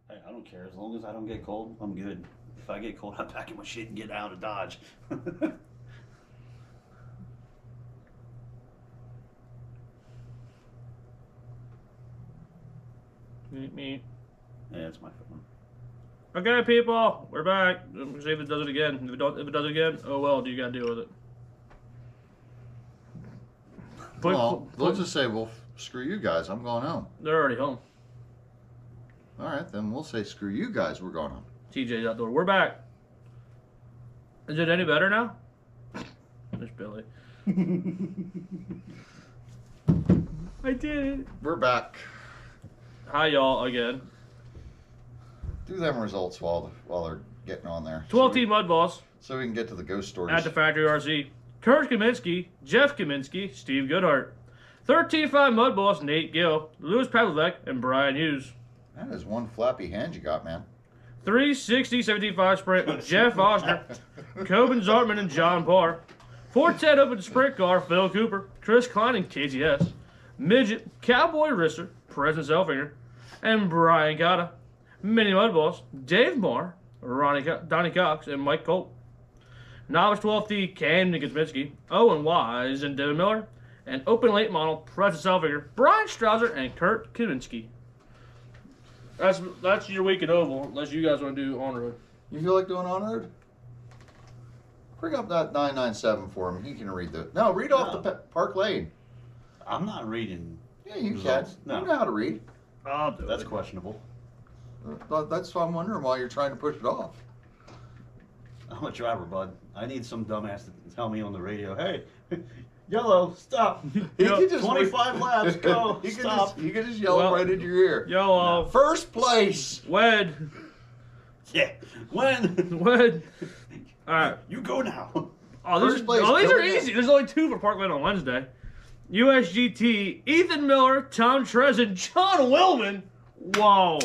Hey, I don't care. As long as I don't get cold, I'm good. If I get cold, I'm packing my shit and getting out of Dodge. Me. Yeah, it's my phone. Okay, people, we're back. Let's see if it does it again. If it does it again, oh well, you gotta deal with it. Well, we'll just say, well, screw you guys. I'm going home. They're already home. All right, then we'll say, screw you guys. We're going home. TJ's outdoor. We're back. Is it any better now? There's Billy. I did it. We're back. Hi, y'all, again. Do them results while they're getting on there. 12-team mud boss So we can get to the ghost stories. at the factory RC. Kurt Kaminsky, Jeff Kaminsky, Steve Goodhart. 13-5 mud boss Nate Gill, Louis Pavlovec, and Brian Hughes. That is one flappy hand you got, man. 360 75 sprint Jeff Osner, Coben Zartman, and John Parr. 410 open sprint car Phil Cooper, Chris Klein, and KTS. Midget Cowboy Risser, President Selfinger, and Brian Cotta. Mini Mud Boss Dave Marr, Donnie Cox, and Mike Colt. Novice 12th Camden Kaminsky, Owen Wise, and Devin Miller. And open late model President Selfinger, Brian Strausser, and Kurt Kaminsky. That's your week at Oval, unless you guys want to do on road. You feel like doing on road? Bring up that 997 for him. He can read the. No, read off the Park Lane. I'm not reading. Yeah, you results. can. No. You know how to read. I'll do That's it. questionable. That's why I'm wondering why you're trying to push it off. I'm a driver, bud. I need some dumbass to tell me on the radio, hey, yellow, stop. He could just 25 laps, go, He could stop. just yell Well, right into your ear. Yo, First place. Wed. Yeah, when? Wed. Alright. You go now. Oh, First place, these are Billy. easy. There's only 2 for Parkland on Wednesday. USGT, Ethan Miller, Tom Trez, and John Willman. Whoa.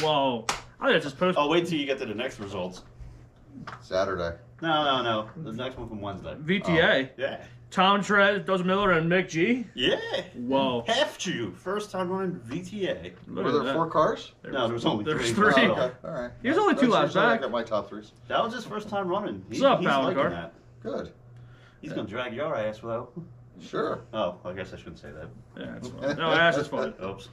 I think that's just post. I'll wait till you get to the next results. Saturday. No. The next one from Wednesday. VTA. Yeah. Tom Trez, Doz Miller, and Mick G. Yeah. Whoa. Half Jew. First time running VTA. Look Were at there that. 4 cars? No, there was only There's 3. three. Oh, okay. All right. He was only 2 laps usually I back. got my top 3s. That was his first time running. What's up, he's Alan liking Carr? that. Good. He's gonna drag your ass, though. Sure. Oh, I guess I shouldn't say that. Yeah, that's fine. No, ass is fine. Oops.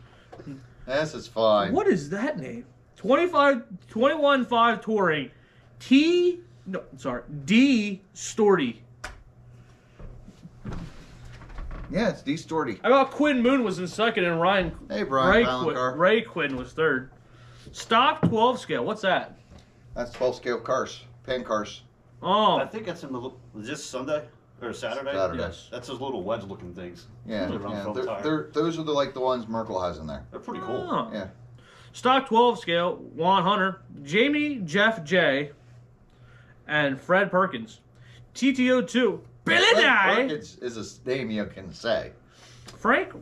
Yes, it's fine. What is that name? 21-5 touring. D Storty. Yeah, it's D Storty. I thought Quinn Moon was in second and Hey, Brian Palancar. Ray Quinn was third. Stock 12 scale. What's that? That's 12 scale cars. Pan cars. Oh, I think that's in the. Is this Sunday or Saturday? Saturday. yes. That's those little wedge-looking things. Yeah, They're on yeah. front tire. Those are the ones Merkel has in there. They're pretty cool. Oh. Yeah. Stock 12 scale. Juan Hunter, Jamie Jeff J, and Fred Perkins. TTO 2. Billy Fred Nye. Perkins is a name you can say. Frank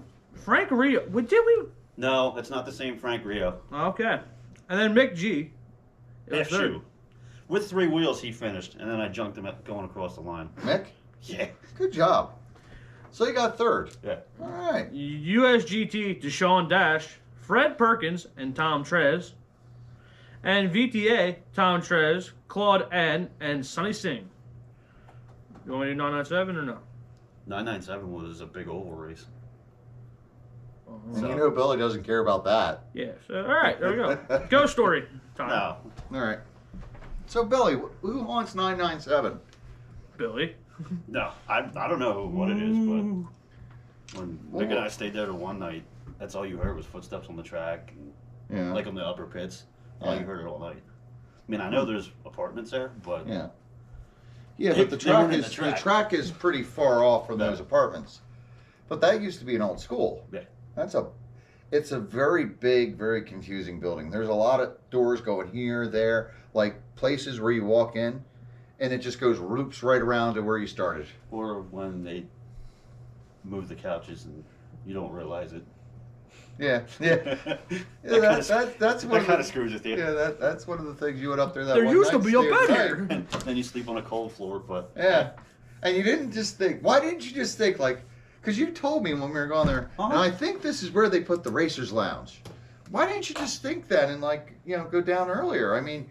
Rio. What did we? No, it's not the same Frank Rio. Okay. And then Mick G. It was F third. shoe. With 3 wheels, he finished, and then I junked him at going across the line. Mick, Yeah. good job. So you got third. Yeah. All right. USGT Deshaun Dash, Fred Perkins, and Tom Trez. And VTA Tom Trez, Claude N, and Sonny Singh. You want me to do 997 or no? 997 was a big oval race. And So- you know Billy doesn't care about that. Yeah. So, all right, there we go. Ghost story time. No. All right. So Billy, who haunts 997? Billy. No. I don't know what it is, Ooh. but when Vic and I stayed there the one night, that's all you heard was footsteps on the track, and, Yeah. like on the upper pits. All Yeah. you heard it all night. I mean, I know there's apartments there, but Yeah. Yeah, They- but the they weren't track in is the track is pretty far off from Yeah. those apartments. But that used to be an old school. Yeah. It's a very big, very confusing building. There's a lot of doors going here, there, like places where you walk in, and it just goes loops right around to where you started. or when they move the couches and you don't realize it. Yeah, yeah. That That's one kind of the, of screws with you. yeah. That's one of the things you went up there that There one used to night, be a stayed bed the here. night. And then you sleep on a cold floor, but Yeah, and you didn't just think. Why didn't you just think like? Because you told me when we were going there, and Uh-huh. I think this is where they put the Racers Lounge. Why didn't you just think then and go down earlier? I mean,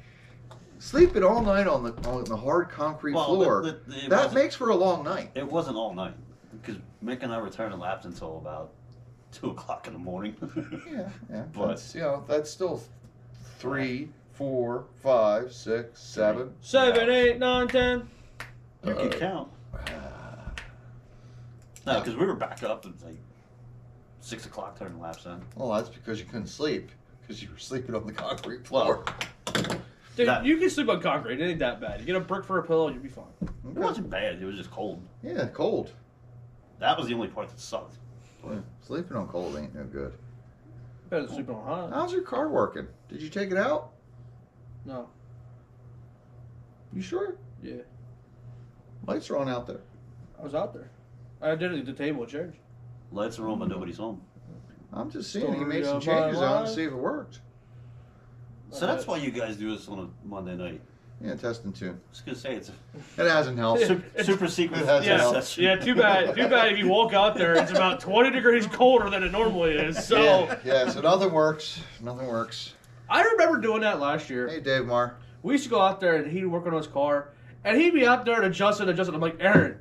sleeping all night on the hard concrete floor that makes for a long night. It wasn't all night because Mick and I returned to laps until about 2 o'clock in the morning. Yeah. But that's still 3, 4, 5, 6, 7. 7, 8, 9, 10. You can count. No, because we were back up at like 6 o'clock turning laps in. Well, that's because you couldn't sleep because you were sleeping on the concrete floor. Dude, That- you can sleep on concrete. It ain't that bad. You get a brick for a pillow, you'll be fine. It wasn't bad. It was just cold. Yeah, cold. That was the only part that sucked. Yeah, sleeping on cold ain't no good. Better than sleeping on hot. How's your car working? Did you take it out? No. You sure? Yeah. Lights are on out there. I was out there. I did it at the table at church. Lights are on, but nobody's home. I'm just seeing you made some Story of my changes on it to life. see if it worked. So that's why you guys do this on a Monday night. Yeah, testing too. I was gonna say it's It hasn't helped. a super secret It has Yeah, session. yeah. Too bad. Too bad if you walk out there, it's about 20 degrees colder than it normally is. So So nothing works. Nothing works. I remember doing that last year. Hey, Dave Marr. We used to go out there and he'd work on his car, and he'd be out there and adjusting. I'm like, Aaron,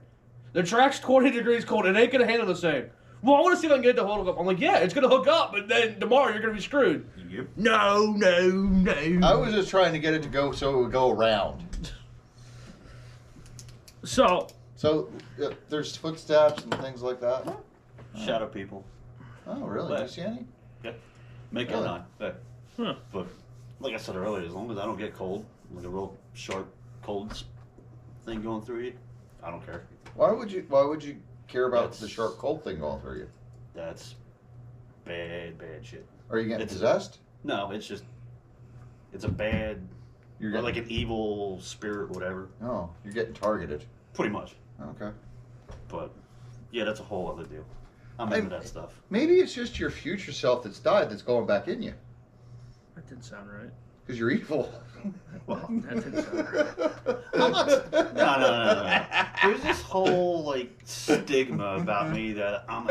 the track's 20 degrees cold. It ain't gonna handle the same. Well, I want to see if I can get it to hook up. I'm like, yeah, it's gonna hook up, but then tomorrow you're gonna be screwed. Yep. No. I was just trying to get it to go so it would go around. So So there's footsteps and things like that. Shadow people. Oh, really? Did you see any? Yep. Mick Really? and I. Yeah. Huh. But like I said earlier, as long as I don't get cold, like a real sharp cold thing going through you, I don't care. Why would you care about the That's- sharp cold thing going through you? That's bad shit. Are you getting It's- possessed? No, it's a bad, You're or getting like an evil spirit, whatever. Oh, you're getting targeted. Pretty much. Okay. But yeah, that's a whole other deal. I'm into that stuff. Maybe it's just your future self that's died that's going back in you that didn't sound right. because you're evil. Well, That didn't sound right. I'm not. No. There's this whole like stigma about me that I'm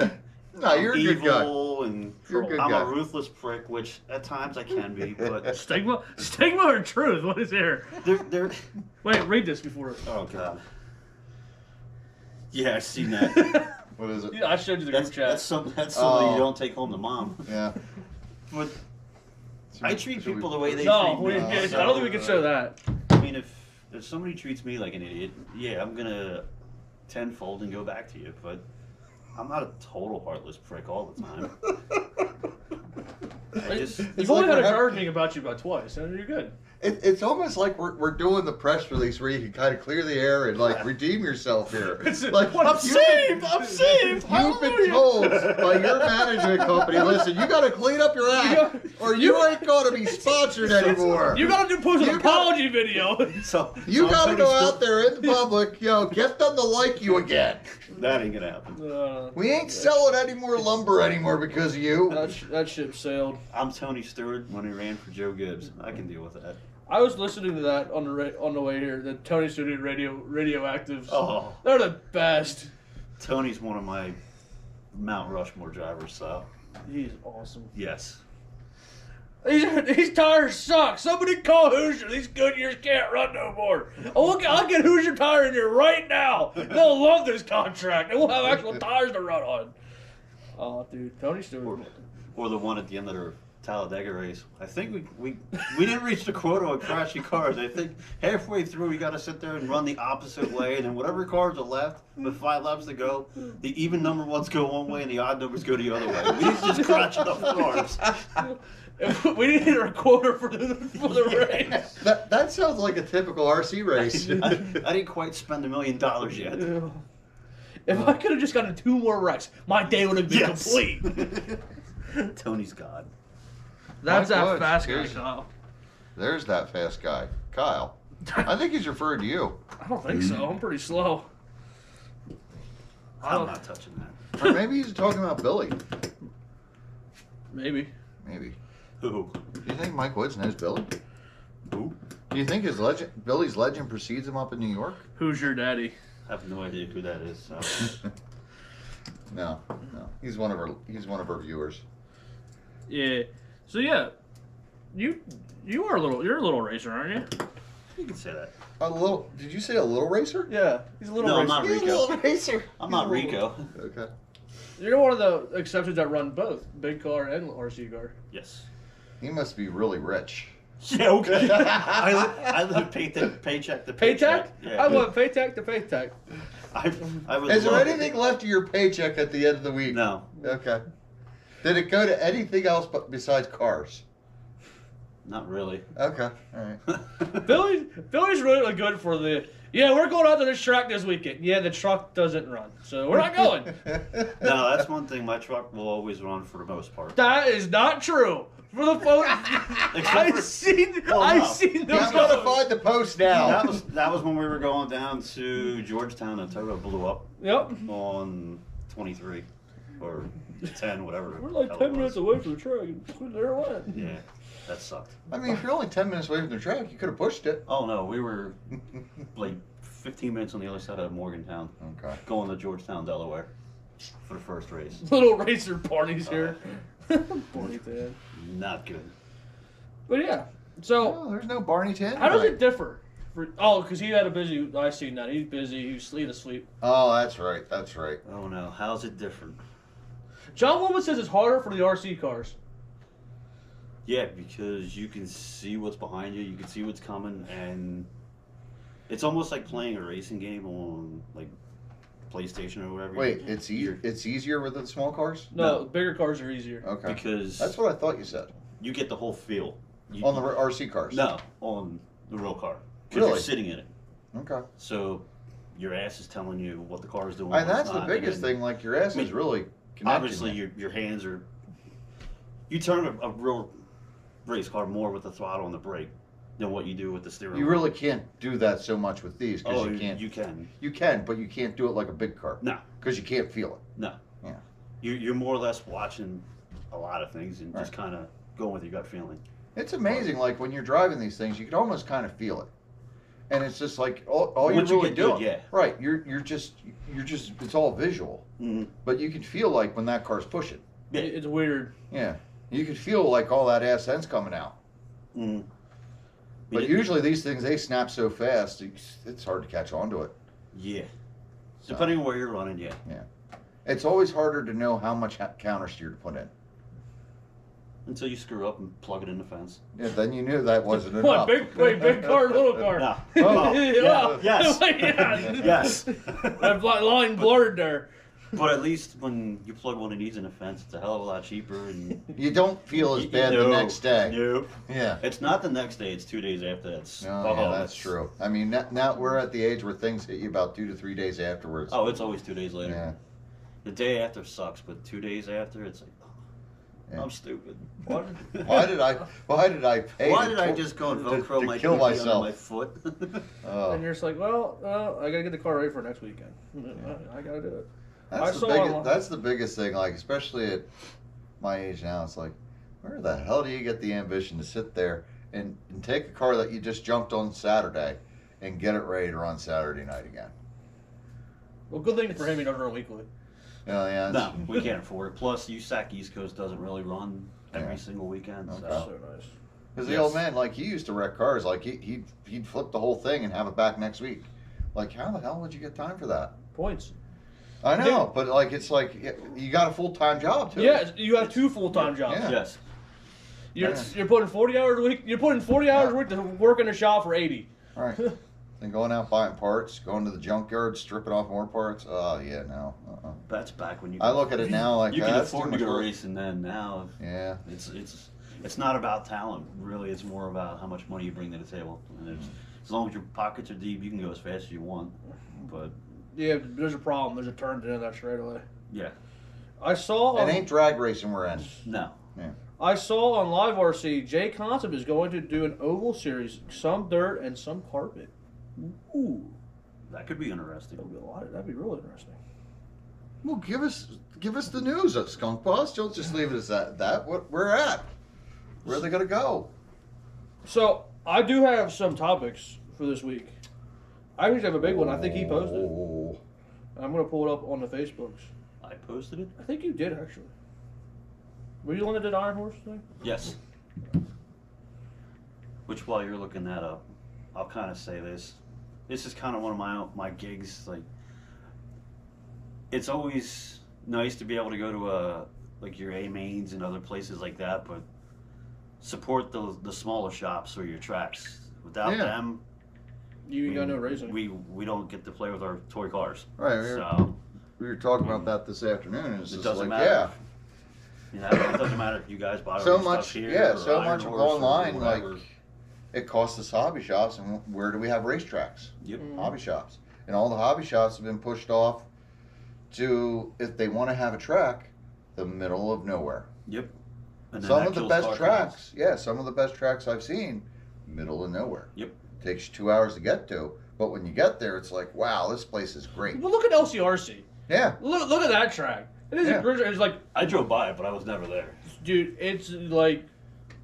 No, you're a good guy. evil and You're a good I'm guy. a ruthless prick, which at times I can be, but Stigma or truth? What is here? they're Wait, read this before. oh god. Yeah, I've seen that. What is it? Yeah, I showed you the group chat. That's somebody Oh. you don't take home to mom. Yeah. But I treat Should we- people the way they No, treat me. I don't think we can show that. I mean, if somebody treats me like an idiot, yeah, I'm gonna tenfold and go back to you. But I'm not a total heartless prick all the time. I just You've only like had a we're jar thing about you about twice, and you're good. It's almost like we're doing the press release where you can kind of clear the air and like redeem yourself here. Like I'm saved! You've been told by your management company, listen, you got to clean up your act, or you ain't going to be sponsored anymore. You gotta post an You apology video. so You so got to Tony's go still- out there in public, get them to like you again. That ain't gonna happen. We ain't selling any more lumber anymore because of you. That ship sailed. I'm Tony Stewart when he ran for Joe Gibbs. I can deal with that. I was listening to that on the way here. The Tony Studio Radioactives. Oh, They're the best. Tony's one of my Mount Rushmore drivers, so He's awesome. yes. These tires suck. Somebody call Hoosier. These Goodyears can't run no more. I'll get Hoosier tire in here right now. They'll love this contract. And we'll have actual tires to run on. Oh, dude, Tony Stewart. Or the one at the end of the Talladega race. I think we didn't reach the quota on crashy cars. I think halfway through we got to sit there and run the opposite way, and then whatever cars are left with 5 laps to go, the even number ones go one way and the odd numbers go the other way. We didn't just crash enough cars. We didn't hit our quota for the race. That sounds like a typical RC race. I didn't quite spend $1 million yet. If I could have just gotten 2 more wrecks, my day would have been complete. Tony's God. That's Mike that Woods, fast guy, here's- Kyle. There's that fast guy, Kyle. I think he's referring to you. I don't think so. I'm pretty slow. I'm not touching that. Or maybe he's talking about Billy. Maybe. Maybe. Who? Do you think Mike Woods knows Billy? Who? Do you think Billy's legend precedes him up in New York? Who's your daddy? I have no idea who that is. So. No. He's one of our viewers. Yeah. So yeah, you're a little racer, aren't you? You can say that. A little. Did you say a little racer? Yeah, he's a little No, racer. I'm not He's a Rico. little racer. I'm not Rico. Okay. You're one of the exceptions that run both big car and RC car. Yes. He must be really rich. Yeah, okay. I live paycheck to paycheck. Paycheck? I went paycheck to paycheck. I would Is there love- anything left of your paycheck at the end of the week? No. Okay. Did it go to anything else but besides cars? Not really. Okay. All right. Philly's really good for the. Yeah, we're going out to this track this weekend. Yeah, the truck doesn't run, so we're not going. No, that's one thing. My truck will always run for the most part. That is not true. For the phone, Except I've for- seen. Well, I've no. seen them. He's gonna find the post now. That was when we were going down to Georgetown and Toto blew up Yep. on 23 or 10, whatever. We're like the hell 10 it minutes was. away from the track, and there it went. Yeah, that sucked. I mean, if you're only 10 minutes away from the track, you could have pushed it. Oh no, we were like 15 minutes on the other side of Morgantown, Okay. going to Georgetown, Delaware, for the first race. Little racer parties here. Barney Tan. Not good. But yeah, so Oh, there's no Barney 10. how does it differ? Because he had a busy. I seen that he's busy. He's asleep. Oh, that's right. That's right. Oh no, how's it different? John Woolman says it's harder for the RC cars. Yeah, because you can see what's behind you, you can see what's coming, and it's almost like playing a racing game on like PlayStation or whatever. Wait, it's easier with the small cars? No, No. bigger cars are easier. Okay. Because That's what I thought you said. you get the whole feel. You, On the RC cars? no, on the real car. Because Really? you're sitting in it. Okay. So your ass is telling you what the car is doing. And what that's it's the not, biggest and then thing. Like, your ass I mean, is really connected. Obviously, your hands are. You turn a real race car more with the throttle and the brake than what you do with the steering You wheel. really can't do that so much with these because Oh, you can't. You can. You can, but you can't do it like a big car. No. Because you can't feel it. No. Yeah. You're more or less watching a lot of things and just Right. kind of going with your gut feeling. It's amazing. Like, when you're driving these things, you can almost kind of feel it. And it's just like all you're Once you really get good, doing. yeah. Right. You're just it's all visual. Mm-hmm. But you can feel like when that car's pushing. Yeah. It's weird. Yeah. You can feel like all that ass end's coming out. Mm-hmm. But usually these things, they snap so fast, it's hard to catch on to it. Yeah. So, Depending on where you're running, yeah. it's always harder to know how much counter steer to put in. Until you screw up and plug it in the fence. Yeah, then you knew that wasn't What, enough. big car, little car? No. Oh, Yeah. yes. Yeah. Yes. That line blurred there. But at least when you plug one of these in a fence, it's a hell of a lot cheaper. And You don't feel as bad the No. next day. Nope. Yeah. It's not the next day, it's 2 days after. It's, Oh, yeah, that's true. I mean, now we're at the age where things hit you about 2 to 3 days afterwards. Oh, it's always 2 days later. Yeah. The day after sucks, but 2 days after, it's like, Yeah. I'm stupid. Why did I pay? Why to did I kill- just go and to- Velcro to my kill pinky under myself? my foot? Oh. And you're just like, well, I gotta get the car ready for next weekend. I gotta do it. I saw online- That's the biggest thing, like, especially at my age now, it's like, where the hell do you get the ambition to sit there and take a car that you just jumped on Saturday and get it ready to run Saturday night again? Well, good thing for him he doesn't run weekly. Yeah, No, we can't afford it. Plus, USAC East Coast doesn't really run every Yeah. single weekend. Okay. That's So. so nice. Because the Yes. old man, like, he used to wreck cars, like, he'd flip the whole thing and have it back next week. Like, how the hell would you get time for that? Points. I know, but, like, it's like, you got a full-time job, too. Yeah, you have two full-time jobs. Yeah. Yes. You're putting 40 hours a week. You're putting 40 hours a week to work in the shop for 80. All right. Then going out buying parts, going to the junkyard, stripping off more parts. Oh, yeah, no. That's back when you. I look at it now like you can that's afford too to much go work. racing then. Now Yeah. it's not about talent. Really, it's more about how much money you bring to the table. And as long as your pockets are deep, you can go as fast as you want. But Yeah, there's a problem. There's a turn to the end of that straightaway. yeah, I saw. It ain't drag racing we're in. no. I saw on Live RC, Jay Concept is going to do an oval series, some dirt and some carpet. Ooh, That could be interesting. that'd be really interesting. Well, give us the news, Skunk Boss. Don't just leave it as that. What we're at. Where are they gonna go? So I do have some topics for this week. I actually have a big one. I think he posted it. Oh. I'm gonna pull it up on the Facebooks. I posted it. I think you did actually. Were you the one that did Iron Horse thing? Yes. Which, while you're looking that up, I'll kind of say this. This is kind of one of my gigs. Like, it's always nice to be able to go to like your A Mains and other places like that, but support the smaller shops or your tracks. Without them, You ain't got no racing. we don't get to play with our toy cars. Right. So We were talking about that this afternoon, and it's it just doesn't like, matter. You know, it doesn't matter if you guys buy so all your much, stuff here. yeah, or so Iron much will Horse go or online. Like, whatever. it costs us hobby shops, and where do we have racetracks? Yep. Hobby shops, and all the hobby shops have been pushed off to, if they want to have a track, the middle of nowhere. Yep. And then Some that of the kills best car tracks, some of the best tracks I've seen, middle of nowhere. Yep. Takes you 2 hours to get to, but when you get there, it's like, wow, this place is great. Well, look at LCRC. Yeah, Look at that track. It is Yeah. it's like, I drove by it, but I was never there. dude, it's like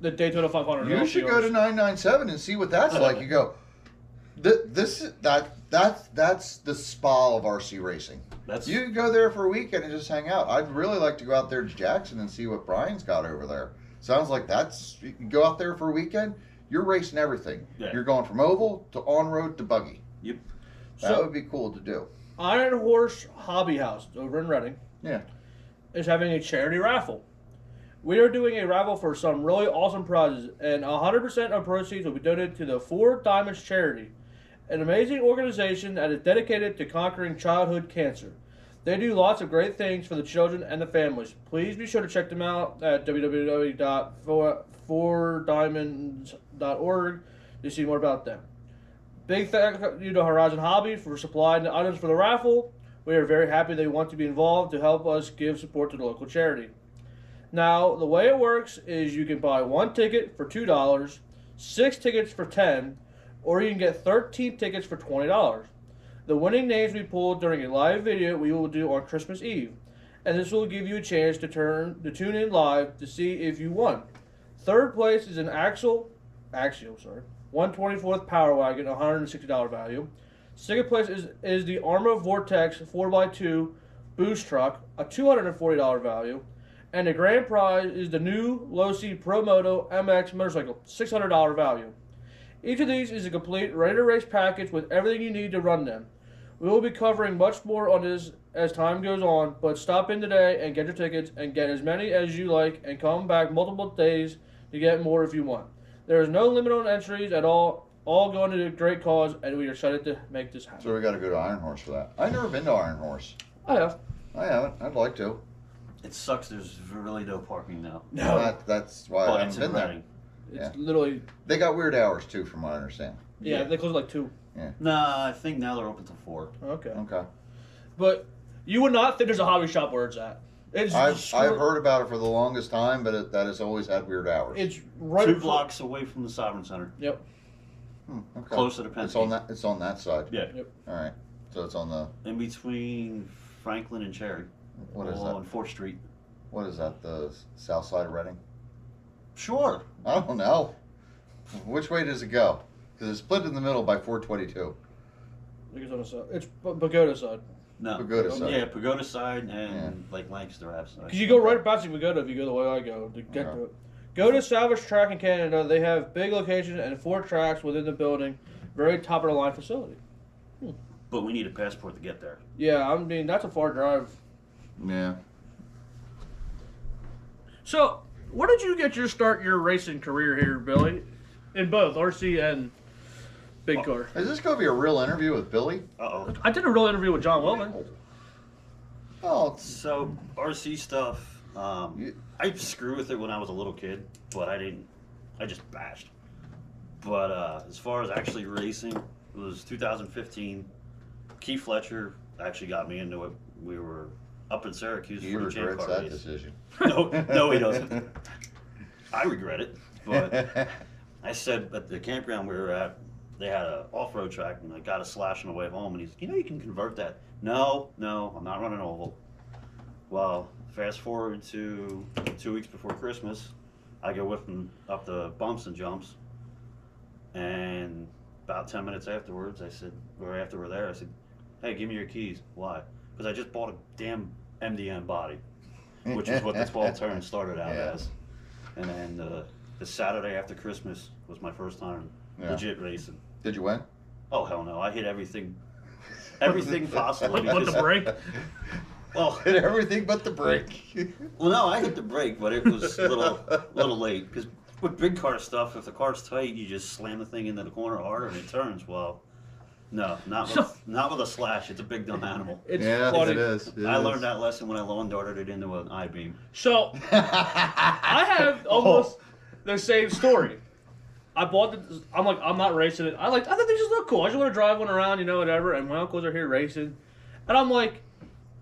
the Daytona 500. you should go to 997 and see what that's like. You go, that's the spa of RC racing. That's You can go there for a weekend and just hang out. I'd really like to go out there to Jackson and see what Brian's got over there. Sounds like you can go out there for a weekend. You're racing everything. Yeah. You're going from oval to on road to buggy. Yep. That So- would be cool to do. Iron Horse Hobby House over in Reading Yeah. is having a charity raffle. We are doing a raffle for some really awesome prizes, and 100% of proceeds will be donated to the Four Diamonds Charity, an amazing organization that is dedicated to conquering childhood cancer. They do lots of great things for the children and the families. Please be sure to check them out at www.fourdiamonds.org to see more about them. Big thank you to Horizon Hobby for supplying the items for the raffle. We are very happy they want to be involved to help us give support to the local charity. Now, the way it works is you can buy one ticket for $2, 6 tickets for $10, or you can get 13 tickets for $20. The winning names we pulled during a live video we will do on Christmas Eve, and this will give you a chance to tune in live to see if you won. Third place is an Axial 124th Power Wagon, $160 value. Second place is the Arma Vortex 4x2 Boost Truck, a $240 value. And the grand prize is the new Losi Pro Moto MX motorcycle, $600 value. Each of these is a complete ready-to-race package with everything you need to run them. We will be covering much more on this as time goes on, but stop in today and get your tickets and get as many as you like and come back multiple days to get more if you want. There is no limit on entries at all going to a great cause, and we are excited to make this happen. So we got to go to Iron Horse for that. I've never been to Iron Horse. I have. I haven't. I'd like to. It sucks. There's really no parking now. No. That's why I But haven't it's been in there. Reading. It's literally, They got weird hours too, from what I understand. yeah, they close at like 2. Nah, I think now they're open till 4. Okay. Okay. But you would not think there's a hobby shop where it's at. It's I've heard about it for the longest time, but that has always had weird hours. It's right 2 blocks away from the Sovereign Center. Yep. Okay. Closer to Penn It's on State. that. It's on that side. Yeah. All right. So it's on the. In between Franklin and Cherry. What is On that? 4th Street. What is that? The south side of Reading? Sure. I don't know. Which way does it go? Because it's split in the middle by 422. I think it's on the side. It's Pagoda side. No. Pagoda side. Yeah, Pagoda side and like Lancaster Ave side. Because you go right past Pagoda if you go the way I go to get to it. Go to Salvage Track in Canada. They have big locations and 4 tracks within the building. Very top of the line facility. But we need a passport to get there. Yeah, I mean, that's a far drive. Yeah. So, where did you get your racing career here, Billy? In both RC and big car. Is this going to be a real interview with Billy? Uh-oh. I did a real interview with John Wellman. Oh, it's, So, RC stuff, I screw with it when I was a little kid, but I didn't. I just bashed. But as far as actually racing, it was 2015. Keith Fletcher actually got me into it. We were up in Syracuse he for the Champ regrets Car that race. decision. No, he doesn't. I regret it, but I said at the campground we were at, they had an off-road track, and I got a slash on the way home, and he's, you can convert that. No, I'm not running oval. Well, fast forward to 2 weeks before Christmas, I go whipping up the bumps and jumps, and about 10 minutes afterwards, I said, or after we're there, I said, hey, give me your keys. Why? Because I just bought a damn MDM body. which is what the 12 turn started out Yeah. as. And then the Saturday after Christmas was my first time Yeah. legit racing. Did you win? Oh hell no! I hit everything possible. What the brake? Well, Hit everything but the brake. well, no, I hit the brake, but it was a little late because with big car stuff, if the car's tight, you just slam the thing into the corner harder and it turns. Well, no, not with a slash. It's a big dumb animal. It's Yeah, funny. it is. I learned that lesson when I lawn darted it into an I-beam. So I have almost the same story. I'm not racing it. I think they just look cool. I just want to drive one around, whatever. And my uncles are here racing, and I'm like,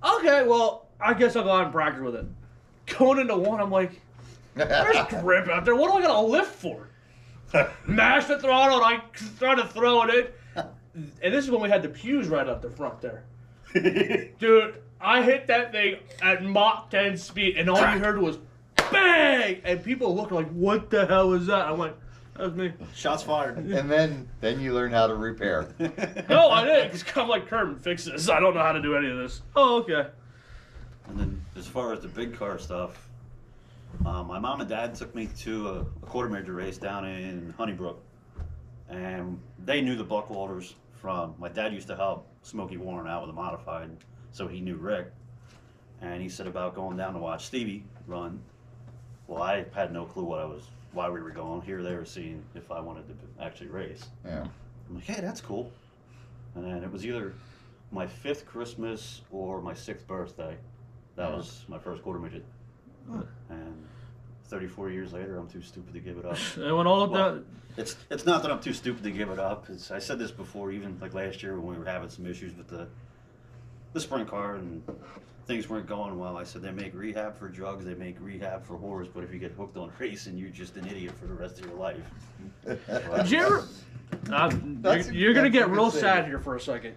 okay, well, I guess I'll go out and practice with it. Going into one, I'm like, there's grip out there. What do I got to lift for? Mash the throttle, and I try to throw it in. And this is when we had the pews right up the front there. Dude, I hit that thing at Mach 10 speed, and all you heard was bang! And people looked like, what the hell was that? I'm like, that was me. Shots fired. And then you learn how to repair. No, I didn't, because I'm like, Kermit, fix this. I don't know how to do any of this. Oh, okay. And then as far as the big car stuff, my mom and dad took me to a quarter major race down in Honeybrook. And they knew the Buckwalders from, my dad used to help Smokey Warren out with a modified, so he knew Rick. And he said about going down to watch Stevie run. Well, I had no clue why we were going. Here they were seeing if I wanted to actually race. Yeah. I'm like, hey, that's cool. And then it was either my 5th Christmas or my 6th birthday. That was my first quarter midget. And 34 years later, I'm too stupid to give it up. And when all of Well, that, it's not that I'm too stupid to give it up. I said this before, even like last year when we were having some issues with the sprint car and things weren't going well. I said they make rehab for drugs, they make rehab for whores, but if you get hooked on racing, you're just an idiot for the rest of your life. did you ever, That's you're going to get a good real thing. sad here for a second.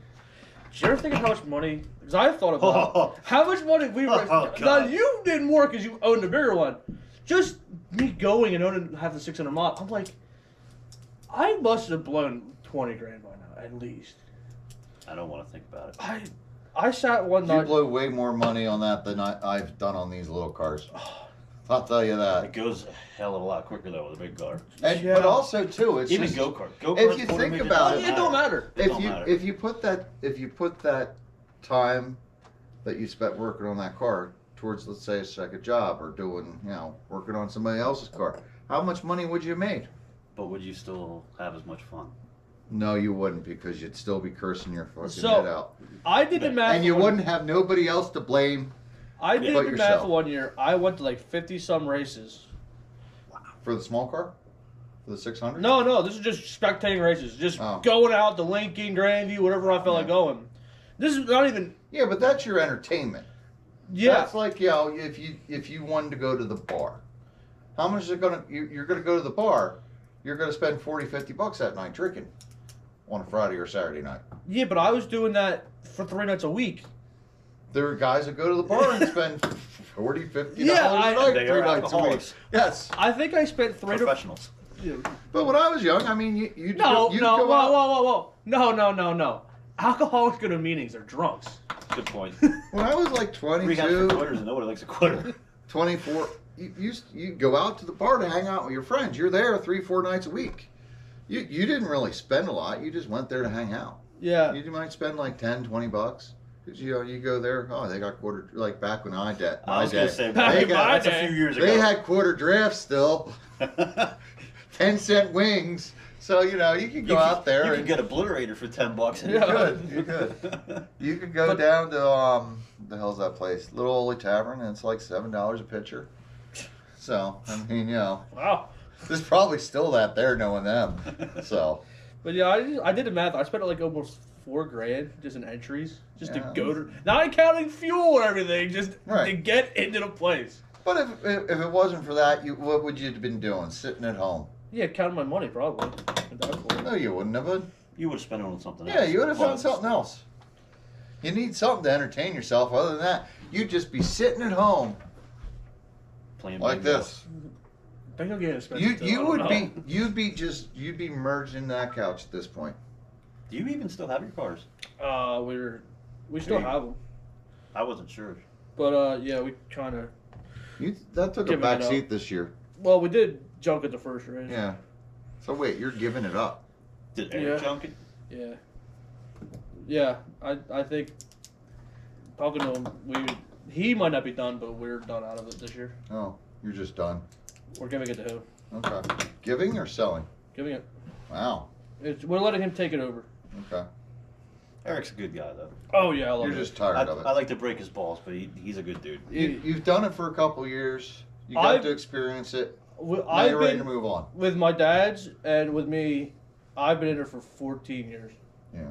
Did you ever think of how much money, because I thought about how much money we were, Oh, now God. you did more because you owned a bigger one. Just me going and owning half the 600 mod, I'm like, I must have blown 20 grand by now, at least. I don't want to think about it. I sat one You night. blow way more money on that than I've done on these little cars. I'll tell you It that. goes a hell of a lot quicker though with a big car. And, Yeah. But also too, it's Even just, go-kart. if you think about it don't matter. It don't matter. if you put that time that you spent working on that car towards, let's say, a second job or doing, working on somebody else's car, how much money would you have made? But would you still have as much fun? No, you wouldn't, because you'd still be cursing your fucking So, head out, I did the math. and you one- wouldn't have nobody else to blame I did but the math yourself. one year. I went to like 50 some races. for the small car, for the 600. No, this is just spectating races. Just Oh. going out to Lincoln, Grandview, whatever I felt like going. This is not even. Yeah, but that's your entertainment. Yeah. That's like, if you wanted to go to the bar, how much is it gonna? You're gonna go to the bar. You're gonna spend $40-50 that night drinking on a Friday or Saturday night. Yeah, but I was doing that for 3 nights a week. There are guys that go to the bar and spend $40-50 Yeah, a night They 3 are nights a week. alcoholics. Yes, I think I spent 3 to. Professionals. but when I was young, I mean, you'd No, you'd no, go out. whoa. No. Alcoholics go to meetings, they're drunks. Good point. When I was like Rehab for 22, quitters and nobody likes a quitter. 24, you go out to the bar to hang out with your friends. You're there 3-4 nights a week. You didn't really spend a lot. You just went there to hang out. Yeah. You might spend like $10-20. 'Cause, you go there. Oh, they got quarter, like back when I did. I was going to say, Back in my that's a day. few years ago. They had quarter drafts still, 10-cent wings. So you could go out there You and could get obliterated for $10. And Yeah. you could. You could go down to the hell's that place? Little Ole Tavern, and it's like $7 a pitcher. So I mean, Wow. there's probably still that there, knowing them. So But yeah, I did the math. I spent like almost $4,000 just in entries, just Yeah. to go to, not counting fuel or everything, just to Right. get into the place. but if it wasn't for that, what would you have been doing? Sitting at home? Yeah, counting my money probably. At that point. No, you wouldn't have. You would have spent it on something else. Yeah, you would have Well, done something else. You need something to entertain yourself. Other than that, you'd just be sitting at home Playing like bingo. this. Bingo game is expensive. You too, you I would don't be know. you'd be merged in that couch at this point. Do you even still have your cars? We still you- have them, I wasn't sure. but yeah, we kind of That took a Giving back it up. seat this year. Well, we did junk at the first race. Yeah. So wait, you're giving it up? Did Eric Yeah. junk it? Yeah. Yeah, I think talking to him, he might not be done, but we're done out of it this year. Oh, you're just done. We're giving it to him. Okay. Giving or selling? Giving it. Wow. We're letting him take it over. Okay. Eric's a good guy though. Oh yeah, I love You're it. just tired of it. I like to break his balls, but he's a good dude. You've done it for a couple years. You got I've- to experience it. Now I've you're ready to been move on. with my dad's and with me. I've been in it for 14 years. Yeah.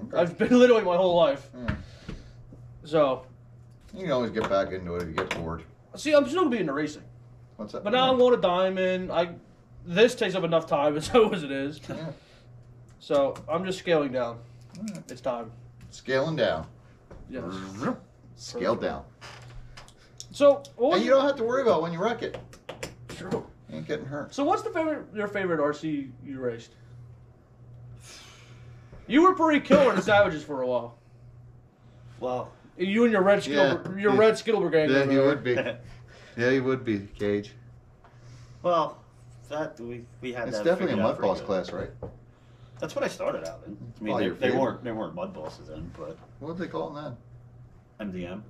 Okay. I've been literally my whole life. Yeah. So, You can always get back into it if you get bored. see, I'm still gonna be into racing, What's that? but now I'm going to Diamond. This takes up enough time as it is. Yeah. So I'm just scaling down. Alright. It's time. Scaling down. Yes. Scale down. So what was And you don't have to worry about when you wreck it. True. You ain't getting hurt. So what's your favorite RC you raced? You were pretty killer in the Savages for a while. Well, You and your red Skittleberg gang. Yeah, over he there. would be. Yeah, he would be, Cage. well, that we had. It's that definitely a figured out mud pretty boss good. class, right? That's what I started out in. I mean, Oh, your they favorite. weren't mud bosses then, but What would they call them MDM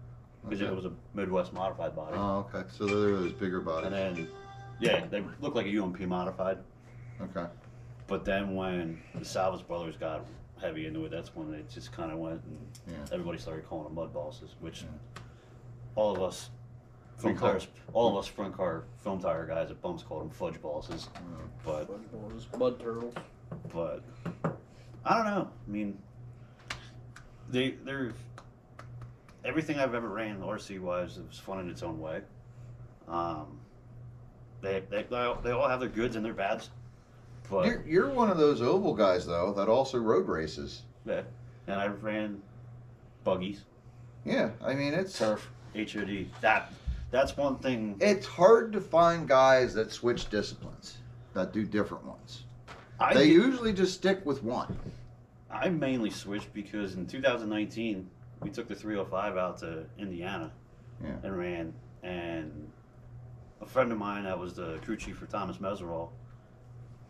because Okay. it was a Midwest modified body, then? Oh, okay. So they're those bigger bodies. and then yeah, they look like a UMP modified. Okay. But then when the Salvage brothers got heavy into it, that's when it just kind of went and Yeah. everybody started calling them mud bosses, which Yeah. all of us We call- front car film tire guys at Bumps called them fudge bosses. But Mud turtles. I don't know. I mean, they're everything I've ever ran RC wise. It was fun in its own way. They all have their goods and their bads. But You're one of those oval guys, though, that also road races. yeah, and I ran buggies, Yeah, I mean, it's turf, HOD. That's one thing. it's hard to find guys that switch disciplines, that do different ones. They did- usually just stick with one. I mainly switched because in 2019 we took the 305 out to Indiana Yeah. and ran, and a friend of mine that was the crew chief for Thomas Meserol,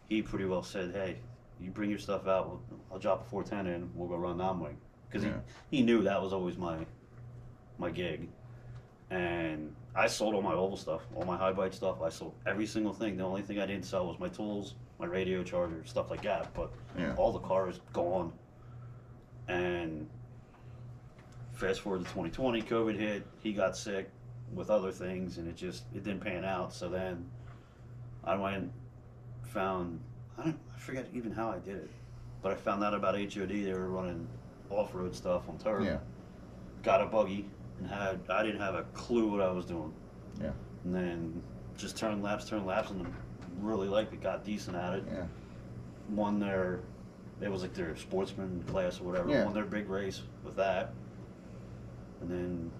he pretty well said, "Hey, you bring your stuff out, I'll drop a 410 in, we'll go run non-wing," because Yeah. he knew that was always my gig, and I sold all my oval stuff, all my high bite stuff. I sold every single thing. The only thing I didn't sell was my tools, my radio charger, stuff like that. But Yeah. all the cars gone. And fast forward to 2020, COVID hit. He got sick with other things, and it didn't pan out. So then I went and found, I forget even how I did it, but I found out about HOD. They were running off-road stuff on turf. Yeah. Got a buggy and I didn't have a clue what I was doing. Yeah. And then just turned laps, and really liked it. Got decent at it. Yeah. Won it was like their sportsman class or whatever. Yeah. Won their big race with that. And then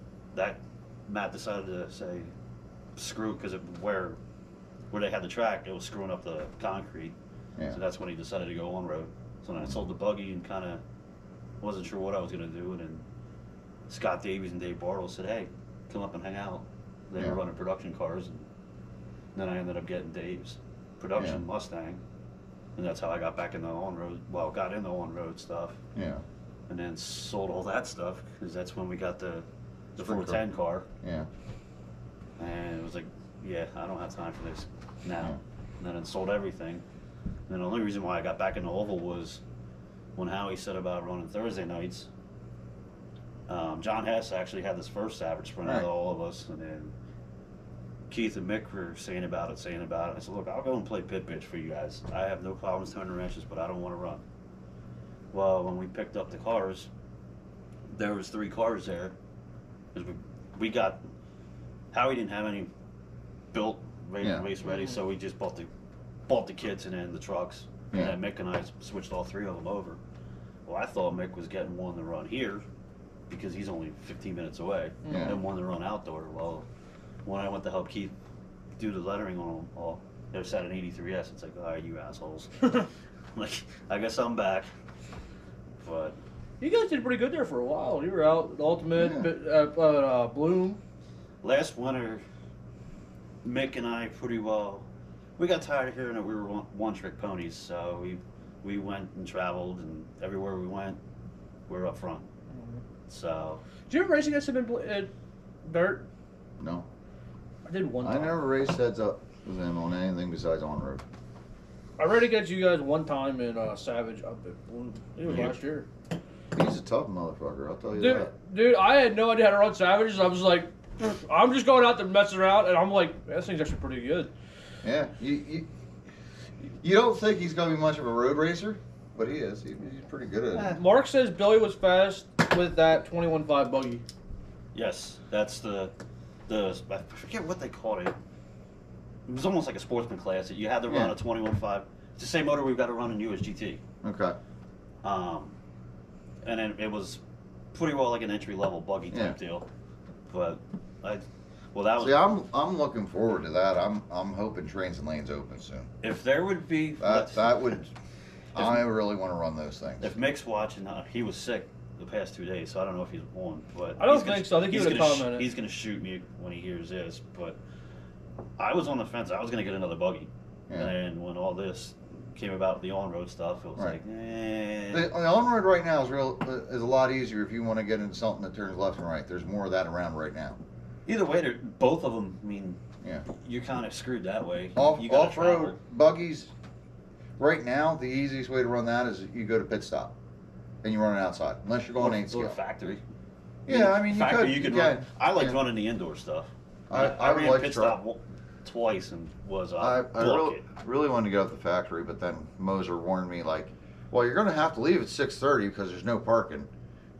Matt decided to say, screw, because where they had the track, it was screwing up the concrete. Yeah. So that's when he decided to go on road. So then I sold the buggy and kind of wasn't sure what I was going to do. And then Scott Davies and Dave Bartle said, "Hey, come up and hang out." They Yeah. were running production cars, and then I ended up getting Dave's production Yeah. Mustang, and that's how I got back into on-road. Well, got into on-road stuff, Yeah. and then sold all that stuff because that's when we got the Sprint 410 car, Yeah. and it was like, yeah, I don't have time for this now. Yeah. And then sold everything. And then the only reason why I got back into oval was when Howie said about running Thursday nights. John Hess actually had this first Savage sprint out of Right. all of us, and then Keith and Mick were saying about it. I said, "Look, I'll go and play pit bitch for you guys. I have no problems turning wrenches, but I don't want to run." Well, when we picked up the cars, there was 3 cars there. 'Cause we got Howie didn't have any built Yeah. race ready, so we just bought the kits and then the trucks. Yeah. And then Mick and I switched all 3 of them over. Well, I thought Mick was getting one to run here because he's only 15 minutes away, Yeah. and one to run outdoor. Well, when I went to help Keith do the lettering on them all, they sat an 83S. It's like, all right, you assholes. Like, I guess I'm back. But You guys did pretty good there for a while. You were out Ultimate, Yeah. Bloom. last winter, Mick and I pretty well. We got tired of hearing that we were one-trick ponies, so we went and traveled, and everywhere we went, we were up front. So. Did you ever race against him in dirt? No. I did one I time. never raced heads up with him on anything besides on road. I ran against you guys one time in Savage up at it was Yeah. last year. He's a tough motherfucker, I'll tell you Dude, that. dude, I had no idea how to run Savages. I was like, I'm just going out there messing around, and I'm like, that thing's actually pretty good. Yeah, you don't think he's going to be much of a road racer, but he is. He's pretty good at it. Mark says Billy was fast with that 21.5 buggy. Yes, that's the I forget what they called it. It was almost like a sportsman class that you had to run Yeah. a 21.5. It's the same motor we've got to run in USGT. Okay. And then it was pretty well like an entry level buggy type Yeah. deal. But that was. See, I'm looking forward to that. I'm hoping Trains and Lanes open soon. If there would be That would. I really want to run those things. If Mick's watching, he was sick the past 2 days, so I don't know if he's on. But I don't he's gonna- think so. I think he he's would've gonna commented. He's gonna shoot me when he hears this. But I was on the fence. I was gonna get another buggy, Yeah. and when all this came about, the on-road stuff, it was Right. like, eh. The on-road right now is a lot easier if you want to get into something that turns left and right. There's more of that around right now. Either way, both of them. I mean, Yeah. you're kind of screwed that way. You gotta Off-road travel. buggies, right now, the easiest way to run that is you go to pit stop and you run it outside, unless you're going 8 Or scale. factory. Yeah, I mean, you factory, could. you could yeah. run. I like Yeah. running the indoor stuff. I I would ran like pit to try. stop twice and was I bucket. really wanted to get up the factory, but then Moser warned me, like, well, you're going to have to leave at 6:30 because there's no parking.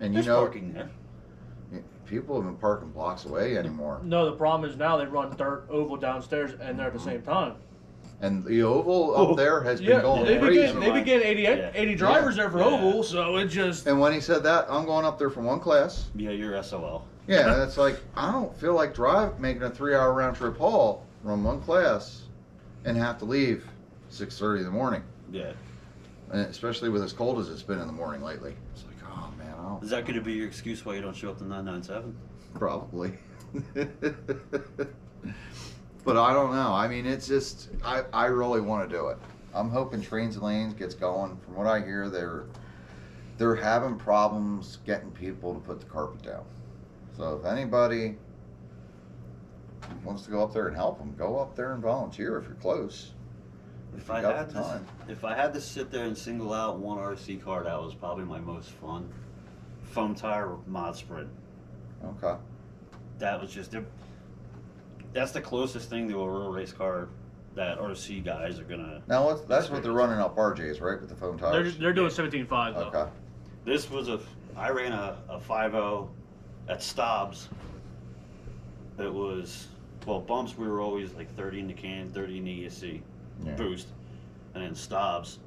And There's you know, parking there. people have been parking blocks away anymore. No, the problem is now they run dirt oval downstairs and they're at the same time. And the oval Oh, up there has Yeah, been going they crazy. begin 80 drivers there for Yeah. oval, so it just And when he said that, I'm going up there for one class. Yeah, you're SOL. Yeah, and it's like, I don't feel like making a 3-hour round trip haul, run one class, and have to leave 6:30 in the morning. Yeah. And especially with as cold as it's been in the morning lately. It's like, oh man, I don't. Is that going to be your excuse why you don't show up to 997? Probably. But I don't know. I mean, it's just, I really want to do it. I'm hoping Trains and Lanes gets going. From what I hear, they're having problems getting people to put the carpet down. So if anybody wants to go up there and help them, go up there and volunteer if you're close. If you I got had the to, time. if I had to sit there and single out one RC car, that was probably my most fun. Foam tire mod sprint. Okay. That was just that's the closest thing to a real race car that RC guys are gonna. Now that's what they're running up RJs, right, with the foam tires. they're doing 17.5 though. Okay. This was I ran a 5.0 at Stobbs. It was, well, bumps we were always like 30 in the can, 30 in the ESC Yeah. boost, and then Stobbs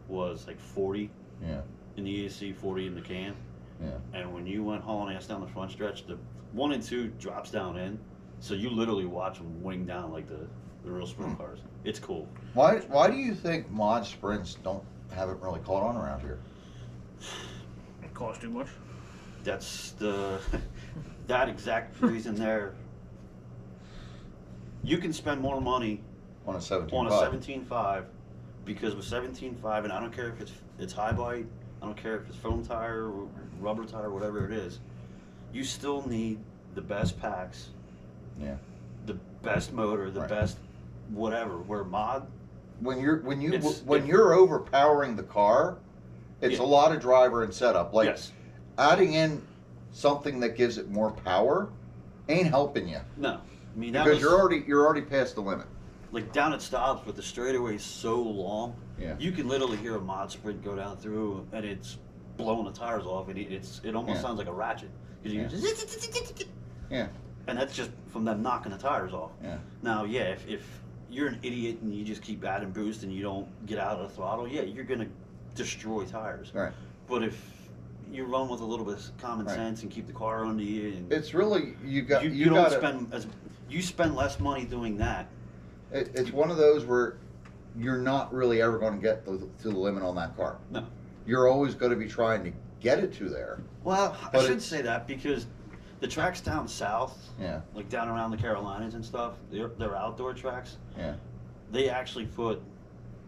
was like 40 Yeah. in the ESC, 40 in the can. Yeah. And when you went hauling ass down the front stretch, the 1 and 2 drops down in, so you literally watch them wing down like the real sprint cars. It's cool. Why do you think mod sprints haven't really caught on around here? It costs too much. That's that exact reason there. You can spend more money On a 17.5. on a 17.5 because with 17.5, and I don't care if it's high bite, I don't care if it's foam tire, rubber tire, whatever it is, you still need the best packs, Yeah. the best motor, the Right. best whatever. Where mod, When It's- you're overpowering the car, it's Yeah. a lot of driver and setup. Like yes, adding in something that gives it more power ain't helping you no, I mean that because was you're already past the limit. like down at Stobbs with the straightaway so long. Yeah. You can literally hear a mod sprint go down through, and it's blowing the tires off, and it almost Yeah. sounds like a ratchet. 'Cause you Yeah. just- Yeah. And that's just from them knocking the tires off. Yeah. Now, yeah, if you're an idiot and you just keep adding boost and you don't get out of the throttle, yeah, you're gonna destroy tires. Right. But if you run with a little bit of common Right. sense and keep the car under you, and It's really you don't don't spend less money doing that. It's one of those where you're not really ever going to get to the limit on that car. No. You're always going to be trying to get it to there. Well, I But should it's- say that because the tracks down south, Yeah. like down around the Carolinas and stuff, they're outdoor tracks. Yeah. They actually put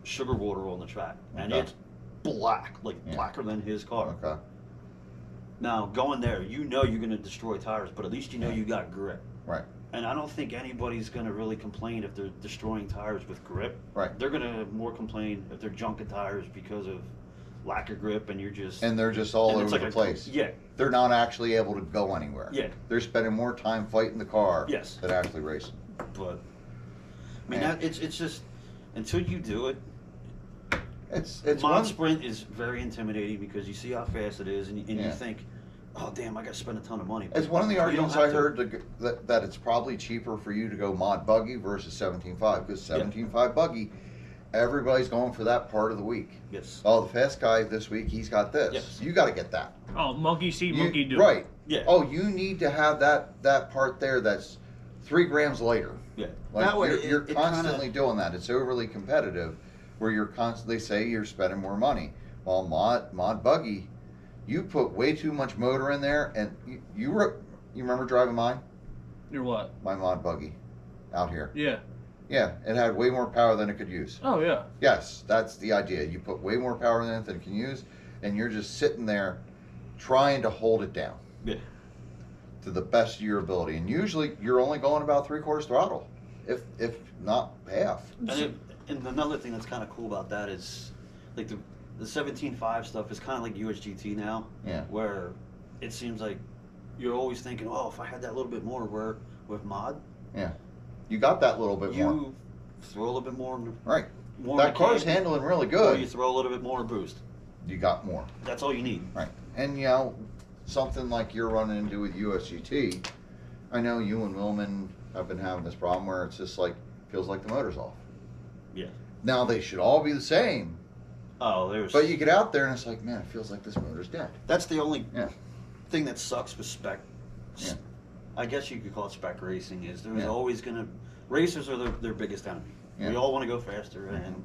sugar water on the track, and Okay. it's black, like Yeah. blacker than his car. Okay. Now going there, you know you're gonna destroy tires, but at least you know you got grip. Right. And I don't think anybody's gonna really complain if they're destroying tires with grip. Right. They're gonna more complain if they're junking tires because of lack of grip, and you're just And they're just all and over it's like the a- place. Yeah, They're not actually able to go anywhere. Yeah. They're spending more time fighting the car Yes. than actually racing. but I mean Man. that it's just until you do it. It's Mod one. Sprint is very intimidating because you see how fast it is, and you Yeah. think, oh damn, I got to spend a ton of money. It's one of the You don't arguments have I to. heard that it's probably cheaper for you to go mod buggy versus 17.5 because 17.5 buggy, everybody's going for that part of the week. Yes. Oh, the fast guy this week, he's got this. Yes. You got to get that. Oh, monkey see, You- monkey do. Right. Yeah. Oh, you need to have that part there that's 3 grams lighter. Yeah. Like that way, you're it constantly doing that. It's overly competitive, where you're constantly say you're spending more money. While mod buggy, you put way too much motor in there, and you remember driving mine, You're what? my mod buggy, out here. Yeah. Yeah, it had way more power than it could use. Oh yeah. Yes, that's the idea. You put way more power in it than it can use, and you're just sitting there trying to hold it down Yeah. to the best of your ability. And usually you're only going about 3/4 throttle, if not half. And another thing that's kind of cool about that is, like the 17.5 stuff is kind of like USGT now, Yeah. where it seems like you're always thinking, oh, if I had that little bit more, where with mod, Yeah. You got that little bit you more. throw a little bit more. Right. More That in the car's tank, handling really Or you good. throw a little bit more boost. You got more. That's all you need. Right. And you know, something like you're running into with USGT, I know you and Willman have been having this problem where it's just like feels like the motor's off. Yeah. Now they should all be the same, Oh, there's. but you get out there and it's like, man, it feels like this motor's dead. That's the only Yeah. thing that sucks with spec. Yeah. I guess you could call it spec racing. Is there's Yeah. always gonna racers are their biggest enemy. We Yeah. all want to go faster, and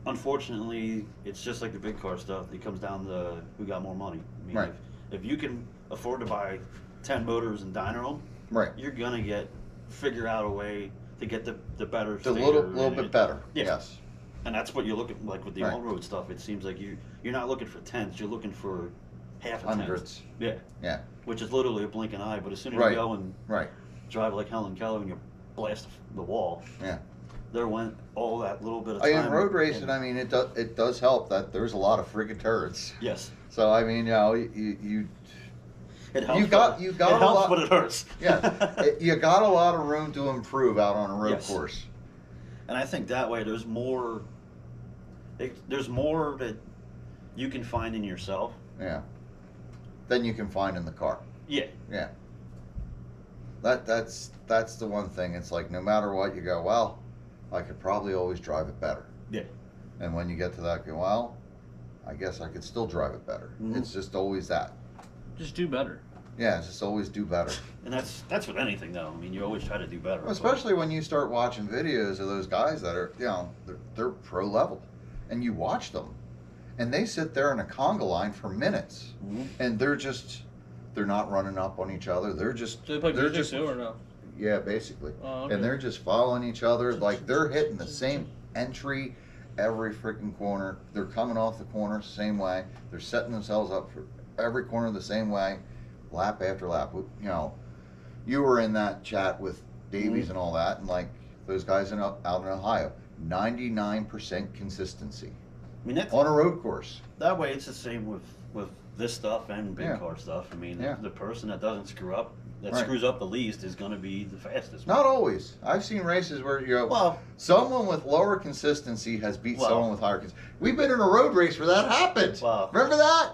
unfortunately, it's just like the big car stuff. It comes down to who got more money. I mean, Right. if you can afford to buy 10 motors and dyno them, Right. you're gonna figure out a way to get the better. It's a stator little and bit better. Yeah. Yes. And that's what you're looking like with the Right. on-road stuff. It seems like you're not looking for tenths. You're looking for half a Hundreds. tenth. Yeah. Yeah. Which is literally a blink an eye. But as soon as Right. you go and Right. drive like Helen Keller and you blast the wall, Yeah. there went all that little bit of In time. road racing, and- I mean, it does help that there's a lot of friggin' turrets. yes, So I mean, you know, you it helps. You got- but, you got it a helps, lot- but it hurts. yeah, you got a lot of room to improve out on a road Yes. course. And I think that way there's more. There's more that you can find in yourself. Yeah. Than you can find in the car. Yeah. Yeah. That's the one thing. It's like no matter what you go, well, I could probably always drive it better. Yeah. And when you get to that, go, well, I guess I could still drive it better. Mhm. It's just always that. Just do better. Yeah, it's just always do better. And that's with anything though. I mean, you always try to do better. but- Especially when you start watching videos of those guys that are, you know, they're pro level, and you watch them, and they sit there in a conga line for minutes, Mhm. and they're not running up on each other. They're just Do they play they're music just too or no? yeah, basically, Oh, okay. and they're just following each other. Like they're hitting the same entry every freaking corner. They're coming off the corner same way. They're setting themselves up for every corner the same way, lap after lap. You know, you were in that chat with Davies and all that, and like those guys out in Ohio, 99% consistency I mean, that's, on a road course. that way it's the same with this stuff and big Yeah. car stuff. I mean, Yeah. the person that doesn't screw up, that Right. screws up the least, is going to be the fastest. Not always. I've seen races where you go, Well, someone with lower consistency has beat Well- someone with higher consistency. We've been in a road race where that happened. Well- Remember that?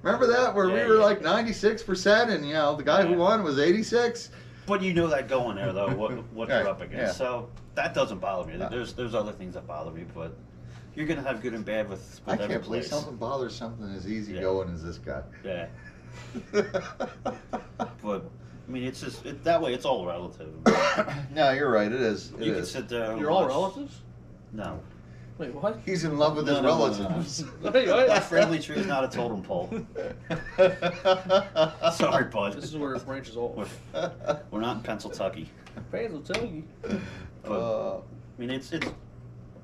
Remember that where Yeah, we were yeah. like 96% and you know the guy who Yeah. won was 86? but you know that going there though, what Right, you're up against. yeah. So that doesn't bother me. No. There's other things that bother me, but you're going to have good and bad with I every can't believe place. something bothers something as easy Yeah. going as this guy. Yeah. But I mean, it's just that way. It's all relative. No, you're right. It is. It you can is. sit there. And You're all watch- relatives? No. Wait, what? He's in love with his No. relatives. Wait, A what? friendly tree is not a totem pole. Sorry, bud. This is where it branches off. We're not in Pennsylvania. Fans will tell you. But, I mean, it's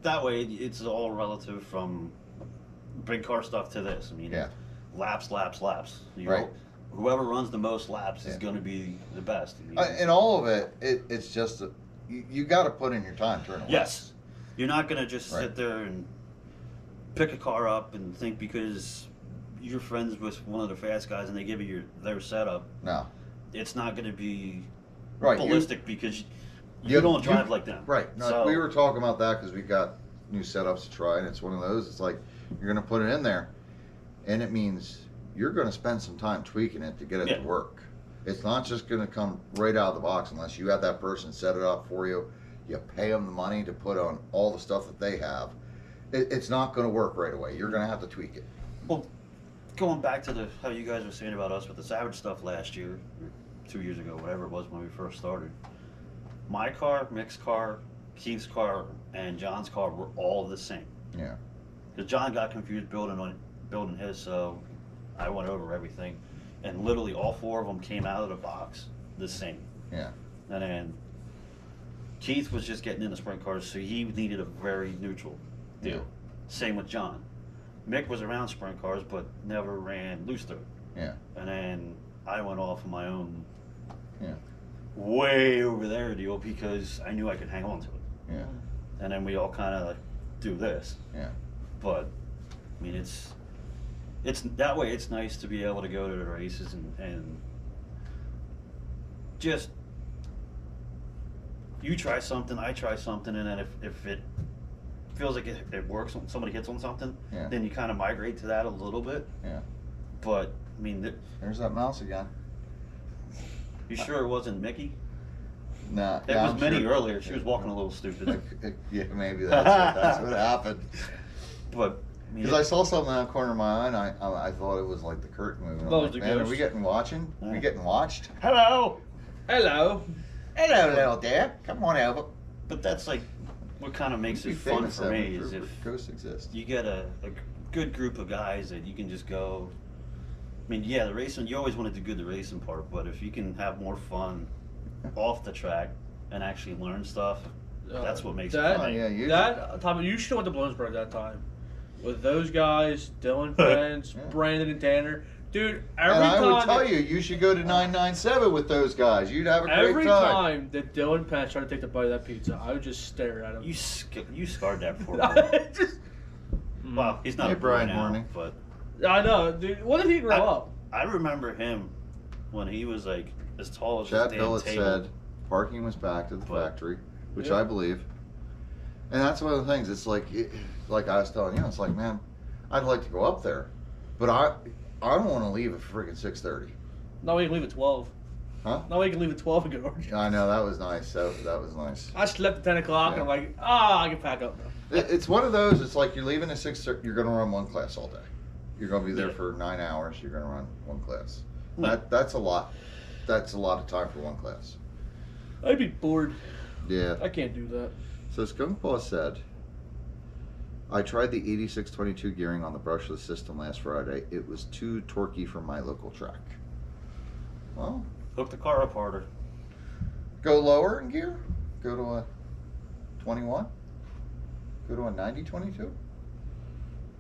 that way. It's all relative from big car stuff to this. I mean, Yeah. laps. You Right. know, whoever runs the most laps is Yeah. going to be the best. I mean, And all of it's just you got to put in your time turning. yes, you're not going to just Right. sit there and pick a car up and think because you're friends with one of the fast guys and they give you their setup, No. it's not going to be Right. ballistic because you don't drive like them. Right. No, So- we were talking about that because we got new setups to try, and it's one of those. It's like you're going to put it in there, and it means you're going to spend some time tweaking it to get it Yeah. to work. It's not just going to come right out of the box unless you have that person set it up for you. You pay them the money to put on all the stuff that they have. It's not going to work right away. You're going to have to tweak it. Well, going back to how you guys were saying about us with the Savage stuff last year, or 2 years ago, whatever it was when we first started. My car, Mick's car, Keith's car, and John's car were all the same. Yeah. Because John got confused building his, so I went over everything, and literally all 4 of them came out of the box the same. Yeah. And then Keith was just getting into sprint cars, so he needed a very neutral deal. Yeah. Same with John. Mick was around sprint cars, but never ran loose through. Yeah. And then I went off on my own, Yeah. way over there deal because I knew I could hang on to it. Yeah. And then we all kind of like do this. Yeah. But I mean, it's that way. It's nice to be able to go to the races and just you try something, I try something, and then if it feels like it works, when somebody hits on something, Yeah. then you kind of migrate to that a little bit. Yeah. But I mean, There's that mouse again. you sure it wasn't Mickey? Nah. It yeah, was I'm Minnie sure. earlier. She was walking a little stupid. Yeah, maybe that's what happened. But I mean, Because I saw something in that corner of my eye, and I thought it was like the curtain moving. I'm That was like, the man, are ghost. we getting watching? Yeah. We getting watched? hello. Hello. Hello, little dear. Come on over. But that's like what kind of makes it fun for me is if ghosts exist. you get a good group of guys that you can just go. I mean, yeah, the racing, you always want to do good the racing part, but if you can have more fun off the track and actually learn stuff, that's what makes that, it fun. Oh, yeah, That Tom, you should have went to Bloomsburg that time with those guys, Dylan Pence, Yeah. Brandon, and Tanner. Dude, every And I time would tell you should go to 997 with those guys. You'd have a great every time. time that Dylan Pence tried to take the bite of that pizza, I would just stare at him. You scarred that poor boy. Just- Well, he's not Hey, a boy Brian now, Horney. but I know, dude. When did he grow up? I remember him when he was like as tall as Chad this damn Billett table. said parking was back to the But- factory, which Yeah. I believe. And that's one of the things. It's like I was telling you, it's like, man, I'd like to go up there, but I don't want to leave at freaking 6:30. No, we can leave at 12. Huh? No, we can leave at 12 and go. I know that was nice. That was nice. I slept at 10 o'clock and I'm Yeah. like, I can pack up now. It's one of those. It's like you're leaving at 6:30. You're going to run one class all day. You're going to be there Yeah. for 9 hours. You're going to run one class. Yeah. That's a lot. That's a lot of time for one class. I'd be bored. Yeah. I can't do that. So Skunk Paw said, I tried the 8622 gearing on the brushless system last Friday. It was too torquey for my local track. Well, Hook the car up harder. go lower in gear. Go to a 21. Go to a 9022.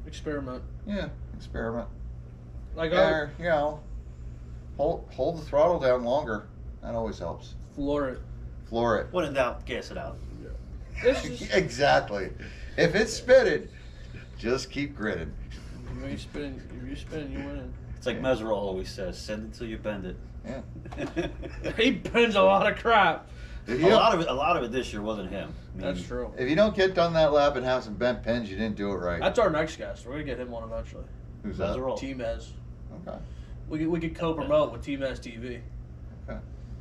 Experiment. Yeah, experiment. Like, Or, you know, hold the throttle down longer. That always helps. floor it. Floor it. When in doubt, gas it out. It's just, Exactly. If it's spitted, just keep grinning. if you're spinning, you're winning. It's like Meserol always says, send it till you bend it. Yeah. He bends a lot of crap. If a you, lot of it this year wasn't him. I mean, That's true. if you don't get done that lap and have some bent pins, you didn't do it right. That's our next guest. We're gonna get him on eventually. Who's that? Meserol. Team Ez. Okay. We could co-promote with Team Ez TV. Okay.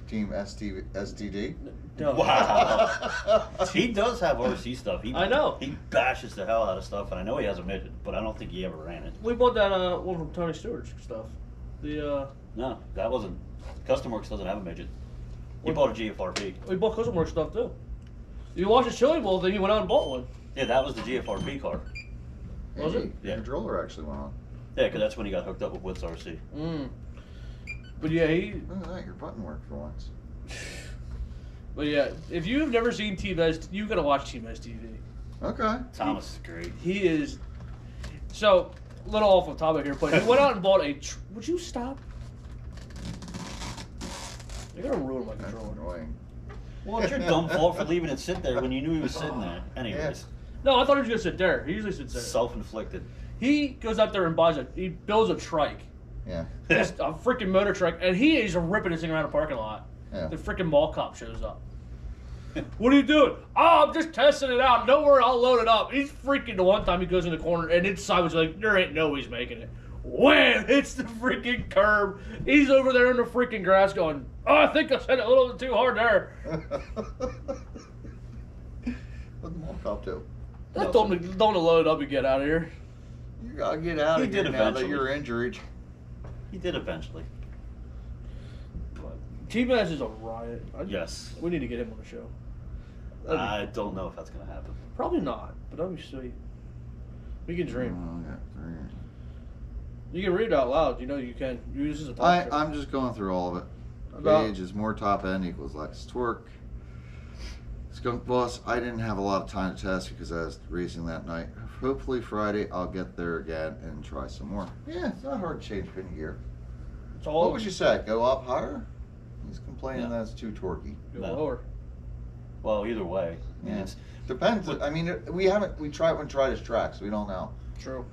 Team STD. No. Wow. He does have RC stuff. I know. He bashes the hell out of stuff, and I know he has a midget, but I don't think he ever ran it. We bought that one from Tony Stewart's stuff. The No, that wasn't. Custom Works doesn't have a midget. He What- bought a GFRP. we bought Custom Works stuff too. You watched the Chili Bowl, then you went out and bought one. Yeah, that was the GFRP car. Was it? Yeah. The controller actually went on. Yeah, because that's when he got hooked up with Woods RC. But yeah, Look at that, your button worked for once. But yeah, if you've never seen T-Mez, you gotta watch T-Mez TV. Okay. Thomas is great. He is. So, little off the topic here, but he went out and bought a. Would you stop? You're gonna ruin my That's controller. annoying. Well, it's your dumb fault for leaving it sit there when you knew he was sitting there. Anyways, No, I thought he was gonna sit there. He usually sits there. self-inflicted. He goes out there and he builds a trike, Yeah. just a freaking motor trike, and he is ripping this thing around the parking lot. Yeah. The freaking mall cop shows up. What are you doing? Oh, I'm just testing it out. Don't worry, I'll load it up. He's freaking the one time he goes in the corner and it's sideways like, there ain't no way he's making it. Wham! Hits the freaking curb. He's over there in the freaking grass going, oh, I think I said it a little bit too hard there. What the mall cop do? I told him to don't load it up and get out of here. You gotta get out He of here did now that eventually. you're injured. He did eventually. But, T-Maz is a riot. yes. We need to get him on the show. I don't know if that's going to happen. Probably not, but that'd be sweet. We can dream. Oh, yeah, three. You can read it out loud. You know you can. This is a talk show. I'm just going through all of it. About- Gauge is more top end equals less torque. Skunk Boss, I didn't have a lot of time to test because I was racing that night. Hopefully Friday I'll get there again and try some more. Yeah, it's not hard to change pin gear. It's all What would you say? Go up higher? He's complaining Yeah. that it's too torquey. go No. lower. Well, either way. I mean, Yeah. it's, Depends. I mean, we haven't tried his track, so we don't know. True.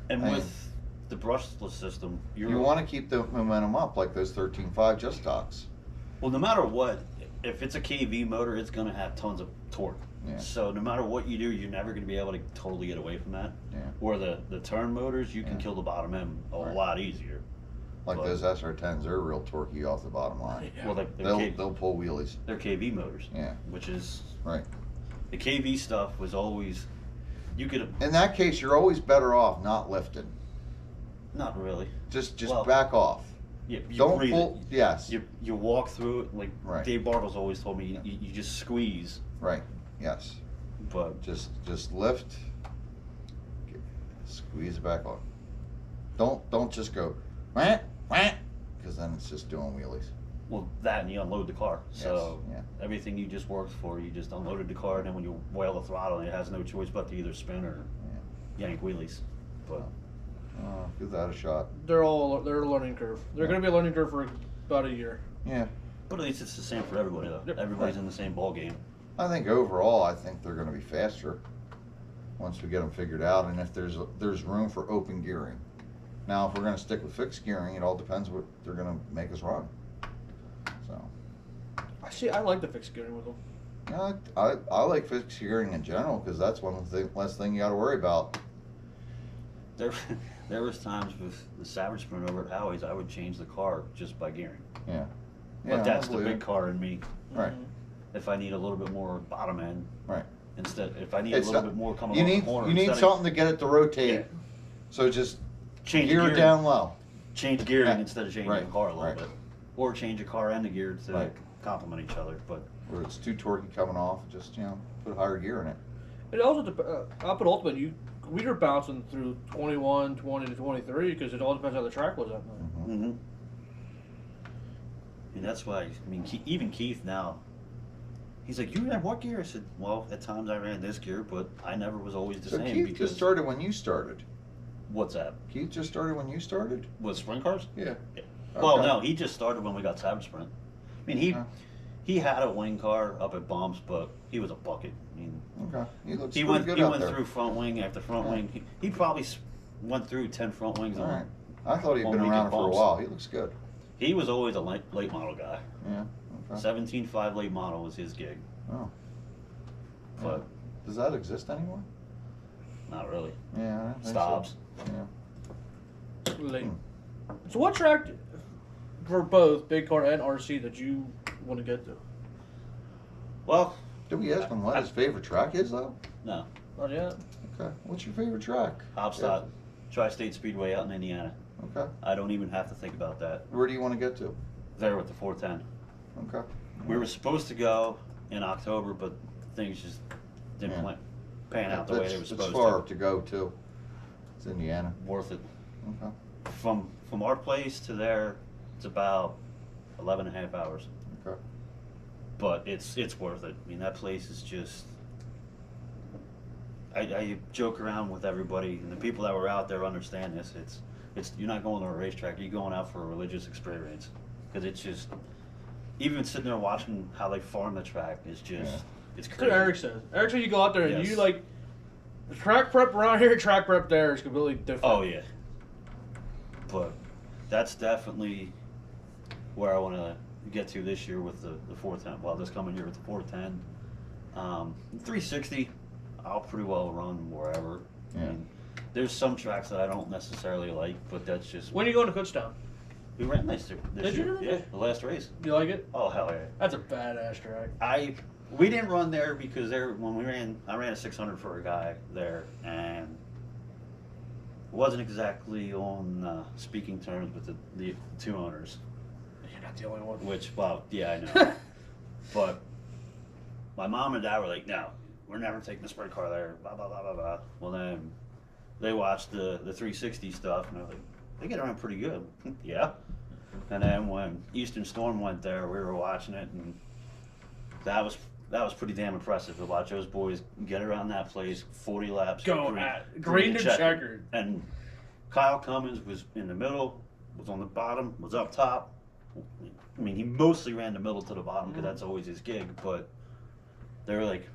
and I- with the brushless system, You want to keep the momentum up like those 13.5 just stocks. well, no matter what, if it's a KV motor, it's going to have tons of torque. Yeah. So no matter what you do, you're never going to be able to totally get away from that. Yeah. Or the turn motors, you can Yeah. kill the bottom end a Right. lot easier. Like But- those SR10s, they're real torquey off the bottom line. Yeah. Well, They'll pull wheelies. they're KV motors. Yeah. Which is Right. the KV stuff was always you could In that case, you're always better off not lifting. not really. Just Well, back off. You Don't breathe pull. it. Yes. You walk through it like Right. Dave Bartles always told me. You just squeeze, Right. Yes. but Just lift. Squeeze it back on. Don't just go wham wham, because then it's just doing wheelies. well that and you unload the car. So Yes, everything you just worked for, you just unloaded the car, and then when you whale the throttle, it has no choice but to either spin or yank wheelies. But Give that a shot. They're a learning curve. They're going to be a learning curve for about a year. Yeah. at least it's the same for everybody though. Yep. Everybody's in the same ball game. I think overall, I think they're going to be faster once we get them figured out, and if there's room for open gearing. Now, if we're going to stick with fixed gearing, it all depends what they're going to make us run. So, I like the fixed gearing with them. I like fixed gearing in general because that's one of the less thing you got to worry about. There was times with the Savage Sprint over at Howie's, I would change the car just by gearing. Yeah. But that's I the believe big it. car in me. Right. If I need a little bit more bottom end, Right. instead, if I need It's a little not- bit more coming You off need the corner, you need instead of something to get it to rotate. Yeah. So just change gear it gearing, down low. change gearing Yeah. instead of changing Right, the car a little right. bit, or change a car and the gear to Right. complement each other. But Where it's too torquey coming off, just put higher gear in it. It also, up at Ultimate, we were bouncing through 21, 20 to 23 because it all depends how the track was that night. Mhm. and that's why even Keith now, he's like, "You ran what gear?" I said, "Well, at times I ran this gear, but I never was always the So same." Keith because just started when you started. what's that? Keith just started when you started. With sprint cars? Yeah. Well, Okay. no, he just started when we got Savage Sprint. I mean, he had a wing car up at Bumps, but he was a bucket. I mean, Okay. He looks he pretty went good he out went there. through front wing after front Yeah. wing. He probably went through 10 front wings. All on right. I thought he'd on been weekend around for a bumps. while. He looks good. He was always a late model guy. Yeah. Okay. 17.5 late model was his gig, Oh. but Does that exist anymore? not really. Yeah. I think so. Stops. Yeah. Late. So what track for both big car and RC that you want to get to? Well, Did we ask him what his favorite track is though? no. Not yet. Okay. What's your favorite track? Hopstad, Tri-State Speedway out in Indiana. Okay. I don't even have to think about that. Where do you want to get to? There with the 410. Okay. We were supposed to go in October, but things just didn't Yeah. plan. pan out the way they were It's supposed far to. to go too. It's Indiana. Worth it. Okay. From our place to there, it's about 11 and a half hours. Okay. But it's worth it. I mean, that place is just. I joke around with everybody, and the people that were out there understand this. It's you're not going to a racetrack. You're going out for a religious experience, because it's just. Even sitting there watching how they farm the track is just. Yeah. It's That's crazy. what Eric says. Eric said you go out there and Yes. you like the track prep around here, track prep there is completely different. Oh yeah. But that's definitely where I want to get to this year with the 410. Well, this coming year with the 410. 360, I'll pretty well run wherever. Yeah. I mean, there's some tracks that I don't necessarily like, but that's just. When are you going to Kutztown? We ran this year. Did you? Yeah, the last race. Do you like it? Oh hell yeah. That's a badass track. We didn't run there because I ran a 600 for a guy there, and wasn't exactly on speaking terms with the two owners. You're not the only one. Which, well, yeah, I know. But my mom and dad were like, no, we're never taking the sprint car there, blah, blah, blah, blah, blah. Well, then they watched the 360 stuff, and they're like, they get around pretty good. Yeah. And then when Eastern Storm went there, we were watching it, and that was pretty damn impressive to watch those boys get around that place 40 laps. Go at green to checkered. And Kyle Cummins was in the middle, was on the bottom, was up top. I mean, he mostly ran the middle to the bottom because that's always his gig, but they were like,